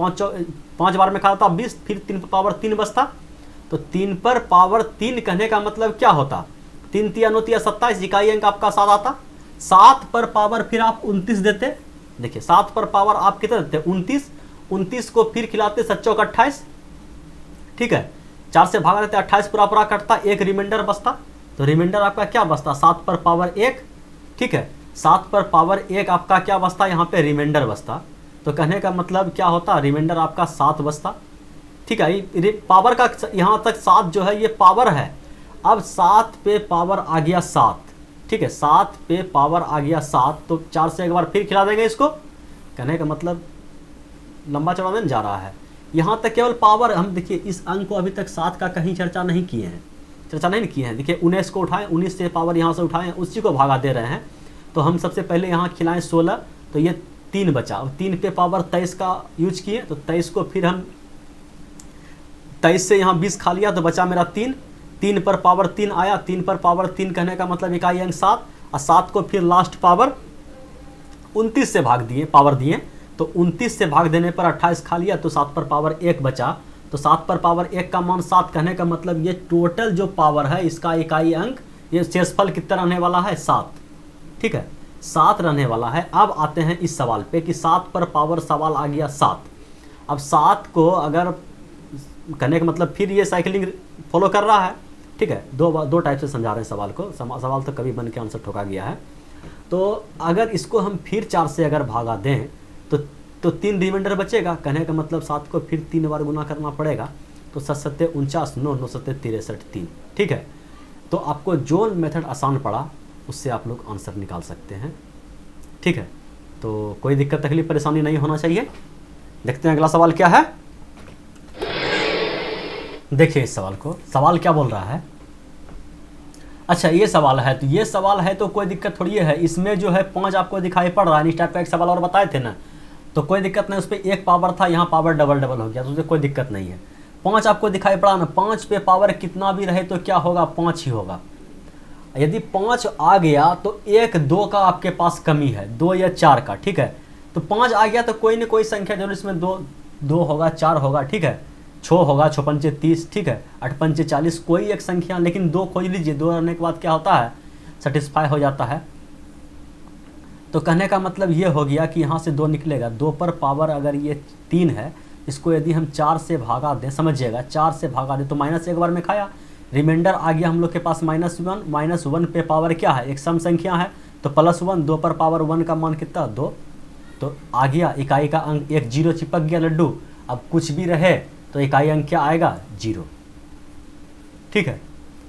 5 बार में खाता 20, फिर 3 पर पावर 3 बचता। तो 3 पर पावर 3 कहने का मतलब क्या होता, 3 तिया 9 तिया 27, इकाई अंक आपका 7 आता। 7 पर पावर फिर आप 29 देते, देखिए 7 पर पावर आप कितना देते 29, 29 को फिर खिलाते 7 चौक 28। ठीक है, 4 से भागा देते 28 पूरा पूरा कटता, एक रिमाइंडर बचता। तो रिमाइंडर आपका क्या बचता, 7 पर पावर 1। ठीक है, 7 पर पावर 1 आपका क्या बचता, यहाँ पे रिमाइंडर बचता। तो कहने का मतलब क्या होता, रिमाइंडर आपका 7 बचता। ठीक है, ये पावर का यहाँ तक 7 जो है ये पावर है। अब 7 पे पावर आ गया 7, ठीक है 7 पे पावर आ गया 7, तो 4 से एक बार फिर खिला देंगे इसको। कहने का मतलब लंबा चौड़ा नहीं जा रहा है, यहाँ तक केवल पावर। हम देखिए इस अंक को अभी तक 7 का कहीं चर्चा नहीं किए हैं, देखिए 19 को उठाएं, 19 से पावर यहाँ से उठाएं, उसी को भागा दे रहे हैं। तो हम सबसे पहले यहाँ खिलाएं 16, तो ये 3 बचा। अब 3 पे पावर 23 का यूज किए, तो 23 को फिर हम 23 से यहाँ 20 खा लिया तो बचा मेरा 3। 3 पर पावर 3 आया, 3 पर पावर 3 कहने का मतलब इकाई अंक 7, और 7 को फिर लास्ट पावर 29 से भाग दिए, पावर दिए, तो 29 से भाग देने पर 28 खा लिया, तो 7 पर पावर 1 बचा। तो 7 पर पावर 1 का मान 7 कहने का मतलब ये टोटल जो पावर है इसका इकाई अंक, ये शेषफल कितना रहने वाला है 7। ठीक है, 7 रहने वाला है। अब आते हैं इस सवाल पे कि 7 पर पावर सवाल आ गया 7। अब 7 को अगर कहने का मतलब फिर ये साइकिलिंग फॉलो कर रहा है। ठीक है, दो टाइप से समझा रहे हैं सवाल को, सवाल तो कभी बन के आंसर ठोका गया है। तो अगर इसको हम फिर 4 से अगर भागा दें तो 3 रिमाइंडर बचेगा। कहने का मतलब 7 को फिर 3 बार गुना करना पड़ेगा, तो 7 सत्ते 49, 9 9 सत्ते 63, 3। ठीक है, तो आपको जो मेथड आसान पड़ा उससे आप लोग आंसर निकाल सकते हैं। ठीक है, तो कोई दिक्कत तकलीफ परेशानी नहीं होना चाहिए। देखते हैं अगला सवाल क्या है। देखिए इस सवाल को, सवाल क्या बोल रहा है। अच्छा ये सवाल है, तो ये सवाल है तो कोई दिक्कत थोड़ी है। इसमें जो है 5 आपको दिखाई पड़ रहा है, इस टाइप का एक सवाल और बताए थे ना, तो कोई दिक्कत नहीं। उस पर 1 पावर था, यहाँ पावर डबल हो गया, तो उससे कोई दिक्कत नहीं है। 5 आपको दिखाई पड़ा ना, 5 पे पावर कितना भी रहे तो क्या होगा, 5 ही होगा। यदि 5 आ गया तो 1 2 का आपके पास कमी है, 2 या 4 का। ठीक है, तो 5 आ गया तो कोई ना कोई संख्या जरूर इसमें 2 होगा, 4 होगा। ठीक है, 6 होगा, 6 पंचे 30। ठीक है, 8 पंचे 40, कोई एक संख्या, लेकिन 2 खोज लीजिए। 2 रहने के बाद क्या होता है, सेटिस्फाई हो जाता है। तो कहने का मतलब ये हो गया कि यहाँ से 2 निकलेगा। 2 पर पावर अगर ये 3 है, इसको यदि हम 4 से भागा दें, समझिएगा 4 से भागा दें तो माइनस 1 बार में खाया, रिमाइंडर आ गया हम लोग के पास -1। -1 पे पावर क्या है, एक सम संख्या है, तो +1। 2 पर पावर 1 का मान कितना, 2। तो आ गया इकाई का अंक, एक 0 चिपक गया लड्डू। अब कुछ भी रहे तो इकाई अंक क्या आएगा, 0। ठीक है,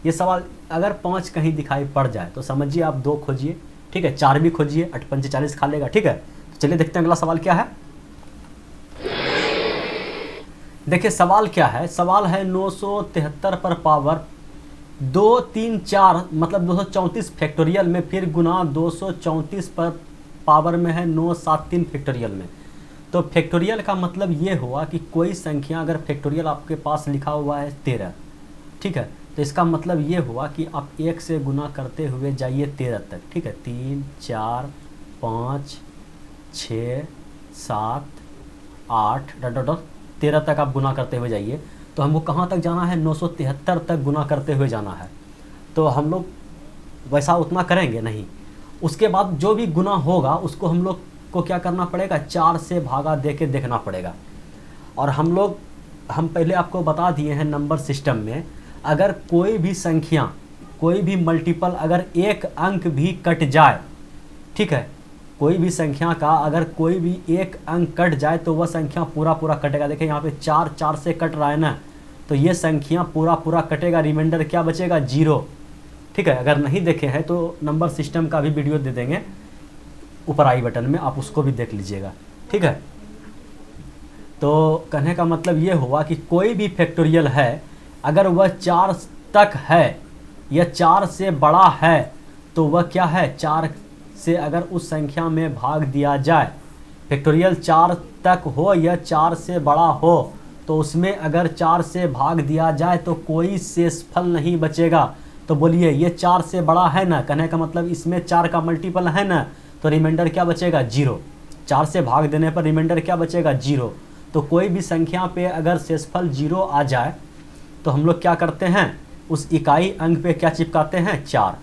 ये सवाल अगर 5 कहीं दिखाई पड़ जाए तो समझिए आप 2 खोजिए। ठीक है, 4 भी खोजिए, 8 पंचे 40 खा लेगा। ठीक है, तो चलिए देखते हैं अगला सवाल क्या है। देखिए सवाल क्या है, सवाल है 973 पर पावर 2 3 4 मतलब 234 फैक्टोरियल में, फिर गुना 234 पर पावर में है 973 फैक्टोरियल में। तो फैक्टोरियल का मतलब ये हुआ कि कोई संख्या अगर फैक्टोरियल आपके पास लिखा हुआ है 13, ठीक है, तो इसका मतलब ये हुआ कि आप 1 से गुना करते हुए जाइए 13 तक। ठीक है, 3 4 5 6 7 8 13 तक आप गुना करते हुए जाइए। तो हमको कहाँ तक जाना है, 973 तक गुना करते हुए जाना है। तो हम लोग वैसा उतना करेंगे नहीं, उसके बाद जो भी गुना होगा उसको हम लोग को क्या करना पड़ेगा, 4 से भागा दे के देखना पड़ेगा। और हम पहले आपको बता दिए हैं नंबर सिस्टम में, अगर कोई भी संख्या, कोई भी मल्टीपल अगर एक अंक भी कट जाए, ठीक है, कोई भी संख्या का अगर कोई भी एक अंक कट जाए तो वह संख्या पूरा पूरा कटेगा। देखिए यहाँ पे 4 4 से कट रहा है ना, तो ये संख्या पूरा पूरा कटेगा, रिमाइंडर क्या बचेगा 0। ठीक है, अगर नहीं देखे हैं तो नंबर सिस्टम का भी वीडियो दे देंगे ऊपर आई बटन में, आप उसको भी देख लीजिएगा। ठीक है, तो कहने का मतलब ये हुआ कि कोई भी फैक्टोरियल है अगर वह 4 तक है या 4 से बड़ा है तो वह क्या है, 4 से अगर उस संख्या में भाग दिया जाए, फैक्टोरियल 4 तक हो या 4 से बड़ा हो, तो उसमें अगर 4 से भाग दिया जाए तो कोई शेषफल नहीं बचेगा। तो बोलिए ये 4 से बड़ा है ना, कहने का मतलब इसमें 4 का मल्टीपल है ना, तो रिमाइंडर क्या बचेगा 0। 4 से भाग देने पर रिमाइंडर क्या बचेगा 0। तो कोई भी संख्या पे अगर शेषफल 0 आ जाए तो हम लोग क्या करते हैं, उस इकाई अंक पे क्या चिपकाते हैं 4।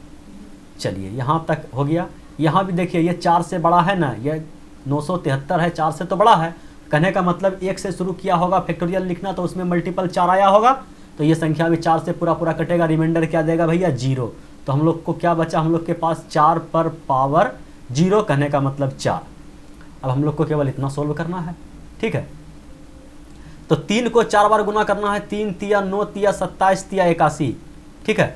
चलिए यहाँ तक हो गया। यहाँ भी देखिए ये 4 से बड़ा है ना, ये 973 है, 4 से तो बड़ा है। कहने का मतलब 1 से शुरू किया होगा फैक्टोरियल लिखना, तो उसमें मल्टीपल 4 आया होगा, तो ये संख्या भी 4 से पूरा पूरा कटेगा, रिमाइंडर क्या देगा भैया 0। तो हम लोग को क्या बचा, हम लोग के पास 4 पर पावर 0, कहने का मतलब 4। अब हम लोग को केवल इतना सोल्व करना है। ठीक है, तो 3 को 4 बार गुना करना है, 3 तिया 9 तिया 27 तिया 81। ठीक है,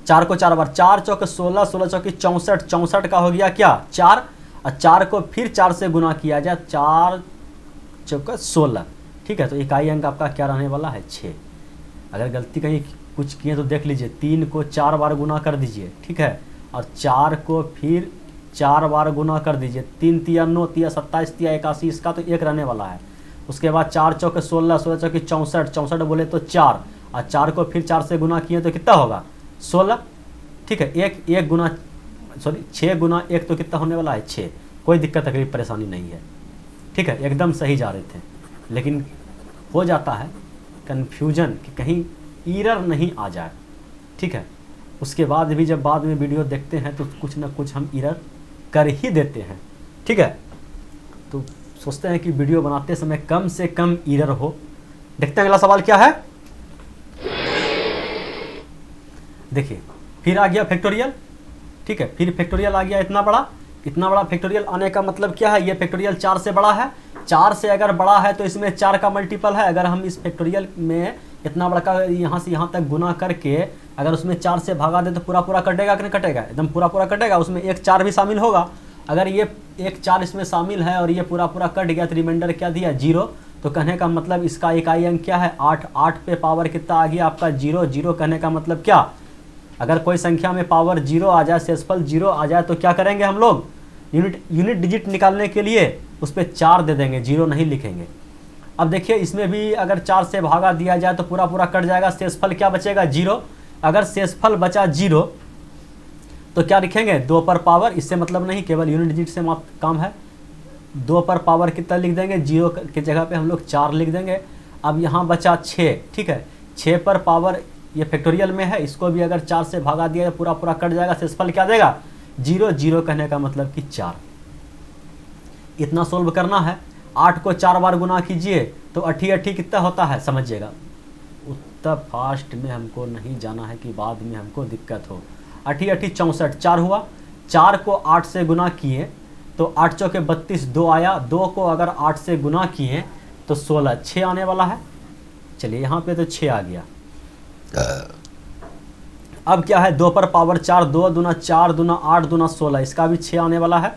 4 को 4 बार, 4 चौक 16, 16 चौकी 64, 64 का हो गया क्या 4, और 4 को फिर 4 से गुना किया जाए, 4 चौक 16। ठीक है, तो इकाई अंक आपका क्या रहने वाला है 6। अगर गलती कहीं कुछ किए तो देख लीजिए, 3 को 4 बार गुना कर दीजिए। ठीक है, और 4 को फिर 4 बार गुना कर दीजिए, 3 तिया 9 तिया 27 तिया 81, इसका तो 1 रहने वाला है। उसके बाद 4 चौक 16, 16 चौकी 64, 64 बोले तो 4, और 4 को फिर 4 से गुना किए तो कितना होगा 16। ठीक है, एक गुना 6 गुना 1 तो कितना होने वाला है 6। कोई दिक्कत तकलीफ परेशानी नहीं है। ठीक है, एकदम सही जा रहे थे, लेकिन हो जाता है कन्फ्यूजन कि कहीं एरर नहीं आ जाए। ठीक है, उसके बाद भी जब बाद में वीडियो देखते हैं तो कुछ ना कुछ हम एरर कर ही देते हैं। ठीक है, तो सोचते हैं कि वीडियो बनाते समय कम से कम एरर हो। देखते हैं अगला सवाल क्या है। देखिए फिर आ गया फैक्टोरियल। ठीक है, फिर फैक्टोरियल आ गया इतना बड़ा फैक्टोरियल आने का मतलब क्या है, ये फैक्टोरियल 4 से बड़ा है। 4 से अगर बड़ा है तो इसमें 4 का मल्टीपल है। अगर हम इस फैक्टोरियल में इतना बड़ा का यहाँ से यहाँ तक गुना करके अगर उसमें 4 से भागा दे तो पूरा पूरा कटेगा कि नहीं कटेगा, एकदम पूरा पूरा कटेगा। उसमें एक 4 भी शामिल होगा। अगर ये एक 4 इसमें शामिल है और ये पूरा पूरा कट गया तो रिमाइंडर क्या दिया 0। तो कहने का मतलब इसका इकाई अंक क्या है 8। 8 पे पावर कितना आ गया आपका 0। 0 कहने का मतलब क्या, अगर कोई संख्या में पावर 0 आ जाए, शेषफल 0 आ जाए तो क्या करेंगे हम लोग, यूनिट डिजिट निकालने के लिए उस पर 4 दे देंगे, 0 नहीं लिखेंगे। अब देखिए इसमें भी अगर 4 से भागा दिया जाए तो पूरा पूरा कट जाएगा, शेषफल क्या बचेगा 0। अगर शेषफल बचा 0 तो क्या लिखेंगे 2 पर पावर, इससे मतलब नहीं, केवल यूनिट डिजिट से काम है। 2 पर पावर कितना लिख देंगे, 0 की जगह पे हम लोग 4 लिख देंगे। अब यहाँ बचा 6। ठीक है, 6 पर पावर ये फैक्टोरियल में है, इसको भी अगर 4 से भागा दिया पूरा पूरा कट जाएगा, शेषफल क्या देगा 0। 0 कहने का मतलब कि 4। इतना सोल्व करना है। 8 को 4 बार गुना कीजिए तो 88 कितना होता है, समझिएगा। उतना फास्ट में हमको नहीं जाना है कि बाद में हमको दिक्कत हो। 88 64, 4 हुआ। 4 को 8 से गुना किए तो 8 चौके 32, 2 आया। 2 को अगर 8 से गुना किए तो 16, 6 आने वाला है। चलिए यहाँ पे तो 6 आ गया। अब क्या है 2 पर पावर 4, 2 दूना 4 दूना 8 दूना 16, इसका भी 6 आने वाला है।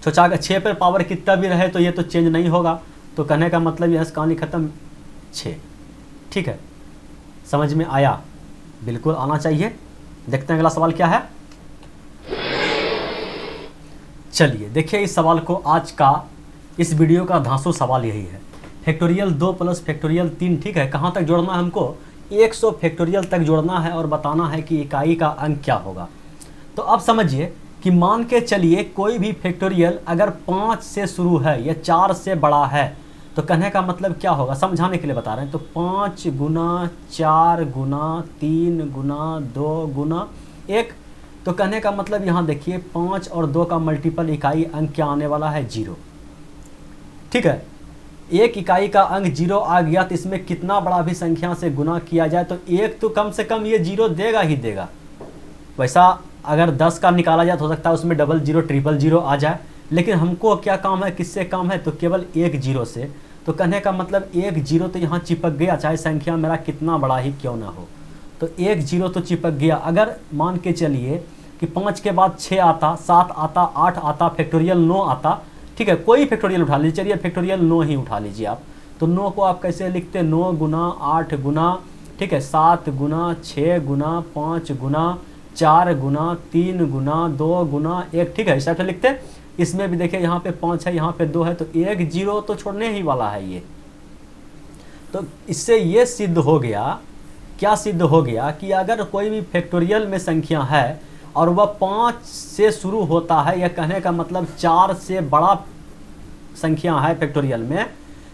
6 पर पावर कितना भी रहे तो ये तो चेंज नहीं होगा। तो कहने का मतलब यह कहानी खत्म 6। ठीक है, समझ में आया, बिल्कुल आना चाहिए। देखते हैं अगला सवाल क्या है। चलिए देखिए इस सवाल को, आज का इस वीडियो का धांसू सवाल यही है। Factorial 2 plus factorial 3। ठीक है, कहाँ तक जोड़ना है हमको 100 फैक्टोरियल तक जोड़ना है और बताना है कि इकाई का अंक क्या होगा। तो अब समझिए कि मान के चलिए कोई भी फैक्टोरियल अगर 5 से शुरू है या 4 से बड़ा है तो कहने का मतलब क्या होगा, समझाने के लिए बता रहे हैं। तो 5 गुना 4 गुना 3 गुना 2 गुना 1, तो कहने का मतलब यहाँ देखिए 5 और 2 का मल्टीपल इकाई अंक क्या आने वाला है 0। ठीक है, एक इकाई का अंक 0 आ गया तो इसमें कितना बड़ा भी संख्या से गुना किया जाए तो 1 तो कम से कम ये 0 देगा ही देगा। वैसा अगर 10 का निकाला जाए तो हो सकता है उसमें 00 000 आ जाए, लेकिन हमको क्या काम है, किससे काम है, तो केवल एक जीरो से। तो कहने का मतलब एक जीरो तो यहाँ चिपक गया, चाहे संख्या मेरा कितना बड़ा ही क्यों ना हो, तो एक जीरो तो चिपक गया। अगर मान के चलिए कि 5 के बाद 6 आता, 7 आता, 8 आता, फैक्टोरियल 9 आता, ठीक है, कोई फैक्टोरियल उठा लीजिए, चलिए फैक्टोरियल 9 ही उठा लीजिए आप। तो 9 को आप कैसे लिखते हैं, 9 गुना 8 गुना, ठीक है, 7 गुना 6 गुना 5 गुना 4 गुना 3 गुना 2 गुना 1, ठीक है, इस टाइप से लिखते हैं। इसमें भी देखिए यहाँ पे 5 है, यहाँ पे 2 है, तो एक जीरो तो छोड़ने ही वाला है ये। तो इससे ये सिद्ध हो गया, क्या सिद्ध हो गया कि अगर कोई भी फैक्टोरियल में संख्या है और वह 5 से शुरू होता है, या कहने का मतलब 4 से बड़ा संख्या है फैक्टोरियल में,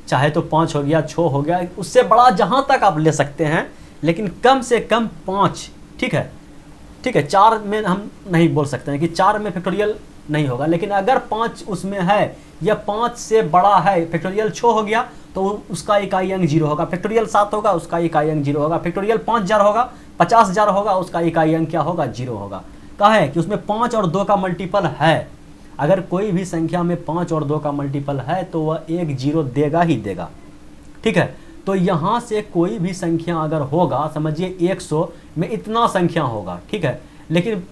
चाहे तो 5 हो गया, 6 हो गया, उससे बड़ा जहाँ तक आप ले सकते हैं, लेकिन कम से कम 5, ठीक है, ठीक है, 4 में हम नहीं बोल सकते हैं कि 4 में फैक्टोरियल नहीं होगा, लेकिन अगर 5 उसमें है या 5 से बड़ा है, फैक्टोरियल 6 हो गया तो उसका इकाई अंक 0 होगा, फैक्टोरियल 7 होगा उसका इकाई अंक 0 होगा, फैक्टोरियल 5000 होगा, 50000 होगा, उसका इकाई अंक क्या होगा, 0 होगा। कहा है कि उसमें 5 और 2 का मल्टीपल है। अगर कोई भी संख्या में 5 और 2 का मल्टीपल है तो वह एक जीरो देगा ही देगा, ठीक है। तो यहाँ से कोई भी संख्या अगर होगा, समझिए 100 में इतना संख्या होगा, ठीक है, लेकिन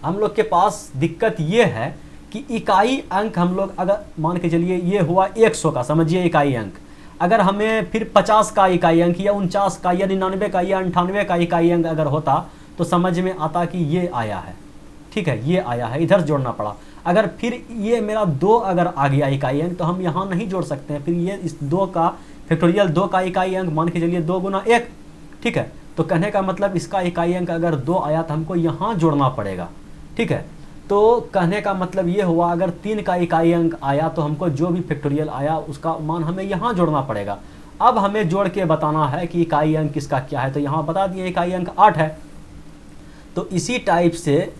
हम लोग के पास दिक्कत ये है कि इकाई अंक हम लोग अगर मान के चलिए ये हुआ 100 का, समझिए इकाई अंक, अगर हमें फिर 50 का इकाई अंक या 49 का या 99 का या 98 का इकाई अंक अगर होता तो समझ में आता कि ये आया है, ठीक है, ये आया है, इधर जोड़ना पड़ा। अगर फिर ये मेरा 2 अगर आ गया इकाई अंक तो हम यहाँ नहीं जोड़ सकते हैं, फिर ये इस 2 का फैक्टोरियल 2 का इकाई अंक मान के चलिए 2 गुना 1, ठीक है, तो कहने का मतलब इसका इकाई अंक अगर 2 आया तो हमको यहाँ जोड़ना पड़ेगा, ठीक है। तो कहने का मतलब ये हुआ अगर 3 का इकाई अंक आया तो हमको जो भी फैक्टोरियल आया उसका मान हमें यहाँ जोड़ना पड़ेगा। अब हमें जोड़ के बताना है कि इकाई अंक किसका क्या है, तो यहाँ बता दिए इकाई अंक 8 है। तो इसी टाइप से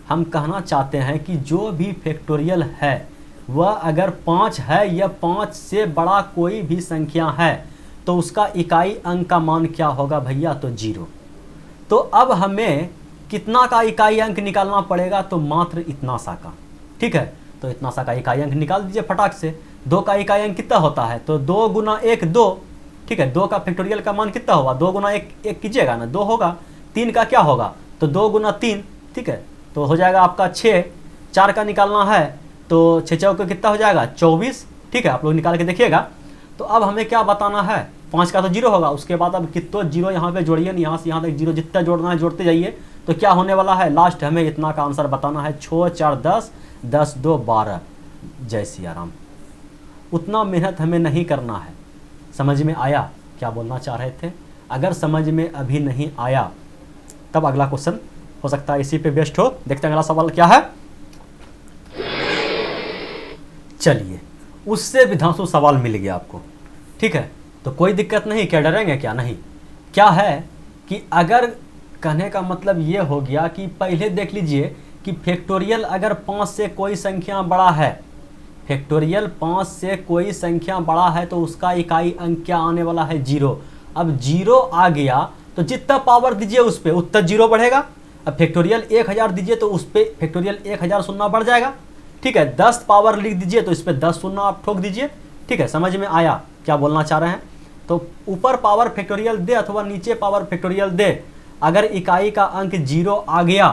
हम कहना चाहते हैं कि जो भी फैक्टोरियल है वह अगर 5 है या 5 से बड़ा कोई भी संख्या है तो उसका इकाई अंक का मान क्या होगा भैया, तो 0। तो अब हमें कितना का इकाई अंक निकालना पड़ेगा, तो मात्र इतना सा का, ठीक है। तो इतना सा का इकाई अंक निकाल दीजिए फटाक से। 2 का इकाई अंक कितना होता है, तो 2 गुना 1 2, ठीक है। 2 का फैक्टोरियल का मान कितना होगा, 2 गुना 1 कीजिएगा ना, 2 होगा। 3 का क्या होगा, तो 2 गुना 3, ठीक है, तो हो जाएगा आपका 6। 4 का निकालना है तो 6 चौके कितना हो जाएगा, 24, ठीक है, आप लोग निकाल के देखिएगा। तो अब हमें क्या बताना है, 5 का तो 0 होगा, उसके बाद अब कितना जीरो यहाँ पे जोड़िए, यहाँ से यहाँ तक जीरो जितना जोड़ना है जोड़ते जाइए। तो क्या होने वाला है, लास्ट हमें इतना का आंसर बताना है, 6 4 10, 10 2 12। जय सिया राम। उतना मेहनत हमें नहीं करना है। समझ में आया क्या बोलना चाह रहे थे? अगर समझ में अभी नहीं आया तब अगला क्वेश्चन हो सकता है इसी पे बेस्ट हो। देखते हैं अगला सवाल क्या है। चलिए, उससे भी धांसू सवाल मिल गया आपको, ठीक है, तो कोई दिक्कत नहीं, क्या डरेंगे क्या, नहीं। क्या है कि अगर कहने का मतलब ये हो गया कि पहले देख लीजिए कि फैक्टोरियल अगर 5 से कोई संख्या बड़ा है, फैक्टोरियल 5 से कोई संख्या बड़ा है तो उसका इकाई अंक क्या आने वाला है, 0। अब 0 आ गया तो जितना पावर दीजिए उस पर उतना 0 बढ़ेगा। अब फैक्टोरियल 1000 दीजिए तो उस पर फैक्टोरियल 1000 शून्य बढ़ जाएगा, ठीक है। 10 पावर लिख दीजिए तो इस पर 10 शून्य आप ठोक दीजिए, ठीक है। समझ में आया क्या बोलना चाह रहे हैं? तो ऊपर पावर फैक्टोरियल दे अथवा नीचे पावर फैक्टोरियल दे, अगर इकाई का अंक 0 आ गया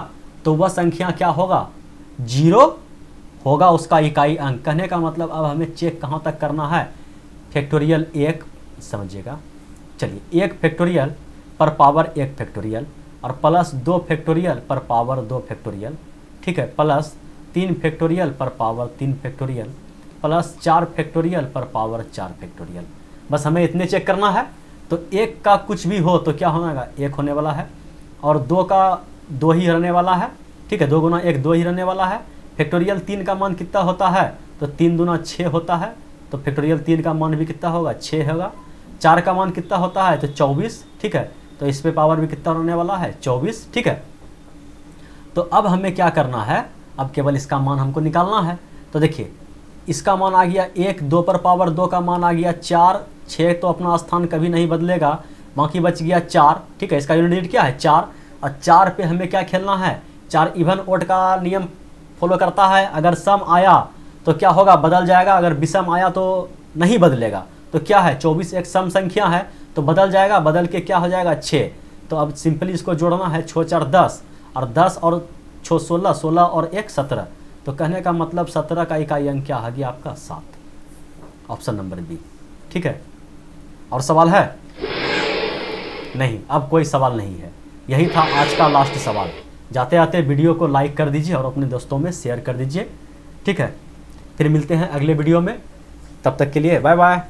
तो वह संख्या क्या होगा, 0 होगा उसका इकाई अंक। कहने का मतलब अब हमें चेक कहाँ तक करना है, फैक्टोरियल 1 समझिएगा, चलिए 1 फैक्टोरियल पर पावर 1 फैक्टोरियल और प्लस 2 फैक्टोरियल पर पावर 2 फैक्टोरियल, ठीक है, प्लस 3 फैक्टोरियल पर पावर 3 फैक्टोरियल प्लस 4 फैक्टोरियल पर पावर 4 फैक्टोरियल। बस हमें इतने चेक करना है। तो 1 का कुछ भी हो तो क्या होगा, 1 होने वाला है, और 2 का 2 ही रहने वाला है, ठीक है, 2 गुना 1 2 ही रहने वाला है। फैक्टोरियल 3 का मान कितना होता है, तो 3 दूना 6 होता है, तो फैक्टोरियल 3 का मान भी कितना होगा, 6 होगा। 4 का मान कितना होता है, तो 24, ठीक है, तो इस पे पावर भी कितना रहने वाला है, 24, ठीक है। तो अब हमें क्या करना है, अब केवल इसका मान हमको निकालना है। तो देखिए इसका मान आ गया 1, 2 पर पावर 2 का मान आ गया 4, 6 तो अपना स्थान कभी नहीं बदलेगा, बाकी बच गया 4, ठीक है। इसका यूनिट डिजिट क्या है, 4, और 4 पे हमें क्या खेलना है, 4 इवन ओड का नियम फॉलो करता है। अगर सम आया तो क्या होगा, बदल जाएगा। अगर विषम आया तो नहीं बदलेगा। तो क्या है, 24 एक सम संख्या है तो बदल जाएगा, बदल के क्या हो जाएगा 6। तो अब सिंपली इसको जोड़ना है, 6 4 10 और 10 और 6 16, 16 और 1 17। तो कहने का मतलब 17 का इकाई अंक क्या आ गया आपका 7। Option number B. ठीक है, और सवाल है? नहीं, अब कोई सवाल नहीं है। यही था आज का लास्ट सवाल। जाते आते वीडियो को लाइक कर दीजिए और अपने दोस्तों में शेयर कर दीजिए। ठीक है, फिर मिलते हैं अगले वीडियो में। तब तक के लिए बाय बाय।